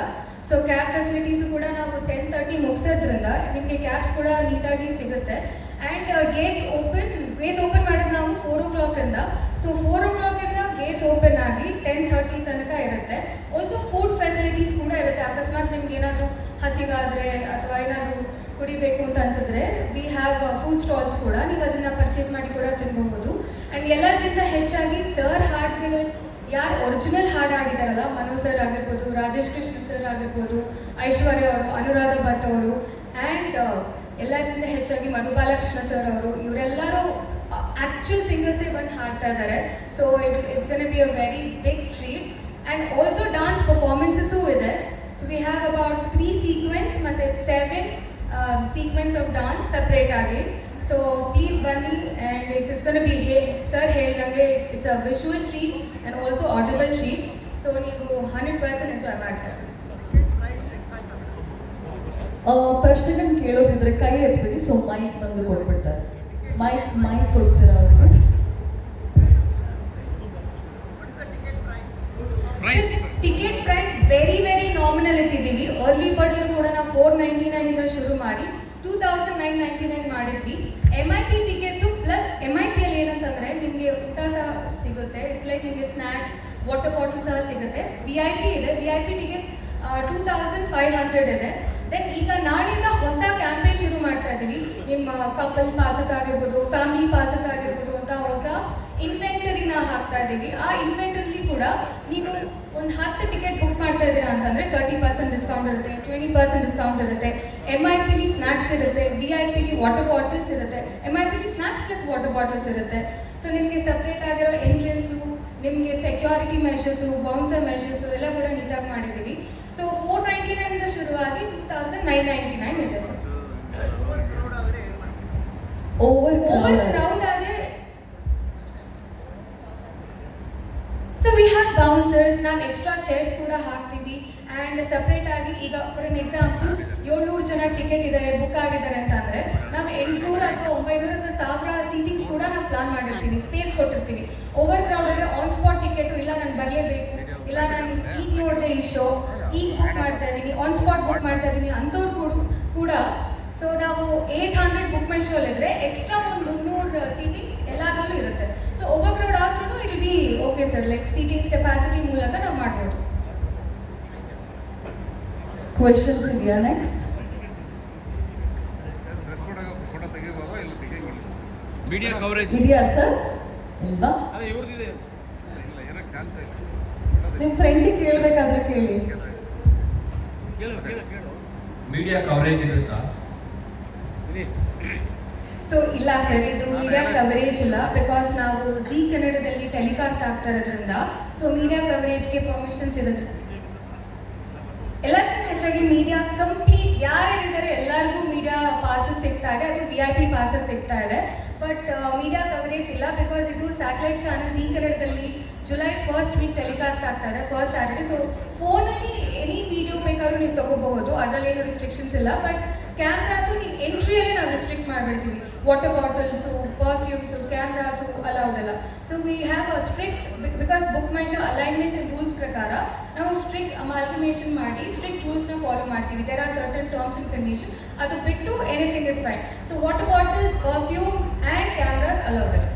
ಸೊ ಕ್ಯಾಬ್ ಫೆಸಿಲಿಟೀಸು ಕೂಡ ನಾವು 10:30 ಮುಗಿಸೋದ್ರಿಂದ ನಿಮಗೆ ಕ್ಯಾಬ್ಸ್ ಕೂಡ ನೀಟಾಗಿ ಸಿಗುತ್ತೆ. ಆ್ಯಂಡ್ ಗೇಟ್ಸ್ ಓಪನ್ ಮಾಡೋದು ನಾವು 4 o'clock-ಇಂದ. ಸೊ 4 o'clock-ಇಂದ ಗೇಟ್ಸ್ ಓಪನ್ ಆಗಿ 10:30 ತನಕ ಇರುತ್ತೆ. ಆಲ್ಸೋ ಫುಡ್ ಫೆಸಿಲಿಟೀಸ್ ಕೂಡ ಇರುತ್ತೆ. ಅಕಸ್ಮಾತ್ ನಿಮ್ಗೆ ಏನಾದರೂ ಹಸಿವಾದರೆ ಅಥವಾ ಏನಾದರೂ ಕುಡಿಬೇಕು ಅಂತ ಅನ್ಸಿದ್ರೆ ವಿ ಹ್ಯಾವ್ ಫುಡ್ ಸ್ಟಾಲ್ಸ್ ಕೂಡ, ನೀವು ಅದನ್ನು ಪರ್ಚೇಸ್ ಮಾಡಿ ಕೂಡ ತಿನ್ಬಹುದು. ಆ್ಯಂಡ್ ಎಲ್ಲರಿಗಿಂತ ಹೆಚ್ಚಾಗಿ ಸರ್ ಹಾಡುಗಳು ಯಾರು ಒರಿಜಿನಲ್ ಹಾಡು ಹಾಡಿದಾರಲ್ಲ, ಮನು ಸರ್ ಆಗಿರ್ಬೋದು, ರಾಜೇಶ್ ಕೃಷ್ಣ ಸರ್ ಆಗಿರ್ಬೋದು, ಐಶ್ವರ್ಯ ಅವರು, ಅನುರಾಧ ಭಟ್ ಅವರು, ಆ್ಯಂಡ್ ಎಲ್ಲರಿಗಿಂತ ಹೆಚ್ಚಾಗಿ ಮಧುಬಾಲಕೃಷ್ಣ ಸರ್ ಅವರು, ಇವರೆಲ್ಲರೂ ಆ್ಯಕ್ಚುಲ್ ಸಿಂಗರ್ಸೇ ಬಂದು ಹಾಡ್ತಾ ಇದ್ದಾರೆ. So it's gonna be a very big treat. And also dance performances ಇದೆ. So we have about 3 sequence ಮತ್ತು 7 ಸೀಕ್ವೆನ್ಸ್ ಆಫ್ ಡಾನ್ಸ್ ಸಪ್ರೇಟ್ ಆಗಿ. ಸೊ ಪ್ಲೀಸ್ ಬನ್ನಿ. And it is gonna be sir ಹೇಳ್ದಂಗೆ it's a visual treat and also audible treat. So ನೀವು 100% enjoy ಮಾಡ್ತಾರೆ.
ಪ್ರಶ್ನೆಗಳನ್ನ ಕೇಳೋದಿದ್ರೆ ಕೈ ಎತ್ಬಿಡಿ. So mic ಬಂದು ಕೊಟ್ಬಿಡ್ತಾರೆ. ಮೈಕ್ ಕೊಡ್ತೀರಾ ಅವ್ರಿಗೆ?
ಟಿಕೆಟ್ ಪ್ರೈಸ್ ವೆರಿ ನಾಮಿನಲ್ ಇಟ್ಟಿದ್ದೀವಿ. ಅರ್ಲಿ ಬರ್ಡ್ ಕೂಡ ನಾವು 499 ಶುರು ಮಾಡಿ 2999 ಮಾಡಿದ್ವಿ. MIP ಟಿಕೆಟ್ಸು ಪ್ಲಸ್ MIP ಅಲ್ಲಿ ಏನಂತಂದರೆ ನಿಮಗೆ ಊಟ ಸಹ ಸಿಗುತ್ತೆ. ಇಟ್ಸ್ ಲೈಕ್ ನಿಮಗೆ ಸ್ನ್ಯಾಕ್ಸ್, ವಾಟರ್ ಬಾಟಲ್ ಸಹ ಸಿಗುತ್ತೆ. VIP ಇದೆ. VIP ಟಿಕೆಟ್ಸ್ 2500 ಇದೆ. ದೆನ್ ಈಗ ನಾಳೆಯಿಂದ ಹೊಸ ಕ್ಯಾಂಪೇನ್ ಶುರು ಮಾಡ್ತಾ ಇದ್ದೀವಿ. ನಿಮ್ಮ ಕಪಲ್ ಪಾಸಸ್ ಆಗಿರ್ಬೋದು, ಫ್ಯಾಮಿಲಿ ಪಾಸಸ್ ಆಗಿರ್ಬೋದು ಅಂತ ಹೊಸ ಇನ್ವೆಂಟರಿನ ಹಾಕ್ತಾ ಇದ್ದೀವಿ. ಆ ಇನ್ವೆಂಟರಿಲಿ ಕೂಡ ನೀವು ಒಂದು 10 ಟಿಕೆಟ್ ಬುಕ್ ಮಾಡ್ತಾ ಇದ್ದೀರಾ ಅಂತಂದರೆ 30% ಡಿಸ್ಕೌಂಟ್ ಇರುತ್ತೆ, 20% ಡಿಸ್ಕೌಂಟ್ ಇರುತ್ತೆ. MIPಲಿ ಸ್ನ್ಯಾಕ್ಸ್ ಇರುತ್ತೆ, VIPಲಿ ವಾಟರ್ ಬಾಟಲ್ಸ್ ಇರುತ್ತೆ. MIPಲಿ ಸ್ನ್ಯಾಕ್ಸ್ ಪ್ಲಸ್ ವಾಟರ್ ಬಾಟಲ್ಸ್ ಇರುತ್ತೆ. ಸೊ ನಿಮಗೆ ಸಪ್ರೇಟ್ ಆಗಿರೋ ಎಂಟ್ರೆನ್ಸು, ನಿಮಗೆ ಸೆಕ್ಯೂರಿಟಿ ಮೆಷರ್ಸು, ಬೌನ್ಸರ್ ಮೆಷರ್ಸು ಎಲ್ಲ ಕೂಡ ನೀಟಾಗಿ ಮಾಡಿದ್ದೀವಿ. ಸೊ 499 ಶುರುವಾಗಿ 2999 ಇದೆ ಸರ್. ಓವರ್ ಕ್ರೌಡ್ ಆದರೆ ಸೊ ವಿ ಹ್ಯಾವ್ ಬೌನ್ಸರ್ಸ್, ನಾವು ಎಕ್ಸ್ಟ್ರಾ ಚೇರ್ಸ್ ಕೂಡ ಹಾಕ್ತೀವಿ. ಆ್ಯಂಡ್ ಸಪ್ರೇಟ್ ಆಗಿ ಈಗ ಫಾರ್ ಎನ್ ಎಕ್ಸಾಂಪಲ್ 700 ಜನ ಟಿಕೆಟ್ ಇದ್ದಾರೆ, ಬುಕ್ ಆಗಿದ್ದಾರೆ ಅಂತ ಅಂದರೆ ನಾವು 800 ಅಥವಾ 900 ಅಥವಾ 1000 ಸೀಟಿಂಗ್ಸ್ ಕೂಡ ನಾವು ಪ್ಲಾನ್ ಮಾಡಿರ್ತೀವಿ, ಸ್ಪೇಸ್ ಕೊಟ್ಟಿರ್ತೀವಿ. ಓವರ್ ಕ್ರೌಡ್ ಆದರೆ ಆನ್ ಸ್ಪಾಟ್ ಟಿಕೆಟು, ಇಲ್ಲ ನಾನು ಬರಲೇಬೇಕು, ಇಲ್ಲ ನಾನು ಈಗ ನೋಡಿದೆ ಈ ಶೋ, ಈಗ ಬುಕ್ ಮಾಡ್ತಾ ಇದ್ದೀನಿ, ಆನ್ ಸ್ಪಾಟ್ ಬುಕ್ ಮಾಡ್ತಾ ಇದ್ದೀನಿ ಅಂಥವ್ರು ಕೂಡ. ಸೊ ನಾವು 800 ಬುಕ್ ಮೈ ಶೋ ಇದ್ದರೆ ಎಕ್ಸ್ಟ್ರಾ ಒಂದು 300 ಸೀಟಿಂಗ್ಸ್ ಎಲ್ಲದರಲ್ಲೂ ಇರುತ್ತೆ. ಸೊ ಓವರ್ ಕ್ರೌಡ್ ಆದ್ರೂ it be okay sir, like seatings capacity ಮೂಲಕ ನಾವು ಮಾಡ್ಬೋದು.
ಕ್ವೆಶನ್ಸ್ ಇದೆಯಾ? ನೆಕ್ಸ್ಟ್
ಫೋಟೋ ತೆಗಿಯುವಾಗ ಇಲ್ಲ ತೆಗಿಯಂಗಿಲ್ಲ. ಮೀಡಿಯಾ ಕವರೇಜ್
ಇದೆಯಾ ಸರ್? ಇಲ್ವಾ?
ಅದೇ ಇವ್ರದಿದೆ. ಇಲ್ಲ ಏನಕ್ಕೆ ಚಾನ್ಸ್ ಇಲ್ಲ.
ನಿಮ್ಮ ಫ್ರೆಂಡಿಗೆ ಕೇಳಬೇಕಾದ್ರೆ ಕೇಳಿ.
ಕೇಳು.
ಮೀಡಿಯಾ ಕವರೇಜ್ ಇರುತ್ತಾ?
ಸೊ ಇಲ್ಲ ಸರ್, ಇದು ಮೀಡಿಯಾ ಕವರೇಜ್ ಇಲ್ಲ. ಬಿಕಾಸ್ ನಾವು ಝೀ ಕನ್ನಡದಲ್ಲಿ ಟೆಲಿಕಾಸ್ಟ್ ಆಗ್ತಾ ಇರೋದ್ರಿಂದ ಸೊ ಮೀಡಿಯಾ ಕವರೇಜ್ಗೆ ಪರ್ಮಿಷನ್ಸ್ ಇರೋದು. ಎಲ್ಲದಕ್ಕಿಂತ ಹೆಚ್ಚಾಗಿ ಮೀಡಿಯಾ ಕಂಪ್ಲೀಟ್ ಯಾರ್ಯಾರಿದ್ದಾರೆ ಎಲ್ಲರಿಗೂ ಮೀಡಿಯಾ ಪಾಸಸ್ ಸಿಗ್ತಾ ಇದೆ. ಅದು VIP ಪಾಸಸ್ ಸಿಗ್ತಾ ಇದೆ. ಬಟ್ ಮೀಡಿಯಾ ಕವರೇಜ್ ಇಲ್ಲ. ಬಿಕಾಸ್ ಇದು ಸ್ಯಾಟಲೈಟ್ ಚಾನಲ್ ಝೀ ಕನ್ನಡದಲ್ಲಿ ಜುಲೈ 1st ವೀಕ್ ಟೆಲಿಕಾಸ್ಟ್ ಆಗ್ತಾ ಇದೆ, ಫಸ್ಟ್ ಸ್ಯಾಟರ್ಡೆ. ಸೊ ಫೋನಲ್ಲಿ ಎನಿ ವಿಡಿಯೋ ಬೇಕಾದ್ರೂ ನೀವು ತೊಗೋಬಹುದು, ಅದರಲ್ಲೇನು ರಿಸ್ಟ್ರಿಕ್ಷನ್ಸ್ ಇಲ್ಲ. ಬಟ್ ಕ್ಯಾಮ್ರಾಸು ನೀವು ಎಂಟ್ರಿಯಲ್ಲೇ ನಾವು ರಿಸ್ಟ್ರಿಕ್ಟ್ ಮಾಡಿಬಿಡ್ತೀವಿ. Water bottles, perfumes, cameras allowed ಅಲ್ಲ. So we have a strict, because book my show alignment and rules ಪ್ರಕಾರ ನಾವು ಸ್ಟ್ರಿಕ್ಟ್ ಅಮಾಲ್ಗಮೇಷನ್ ಮಾಡಿ ಸ್ಟ್ರಿಕ್ಟ್ ರೂಲ್ಸ್ನ ಫಾಲೋ ಮಾಡ್ತೀವಿ. There are certain terms and condition. ಅದು ಬಿಟ್ಟು anything is fine. So water bottles, perfume and cameras allowed ಅಲ್ಲ.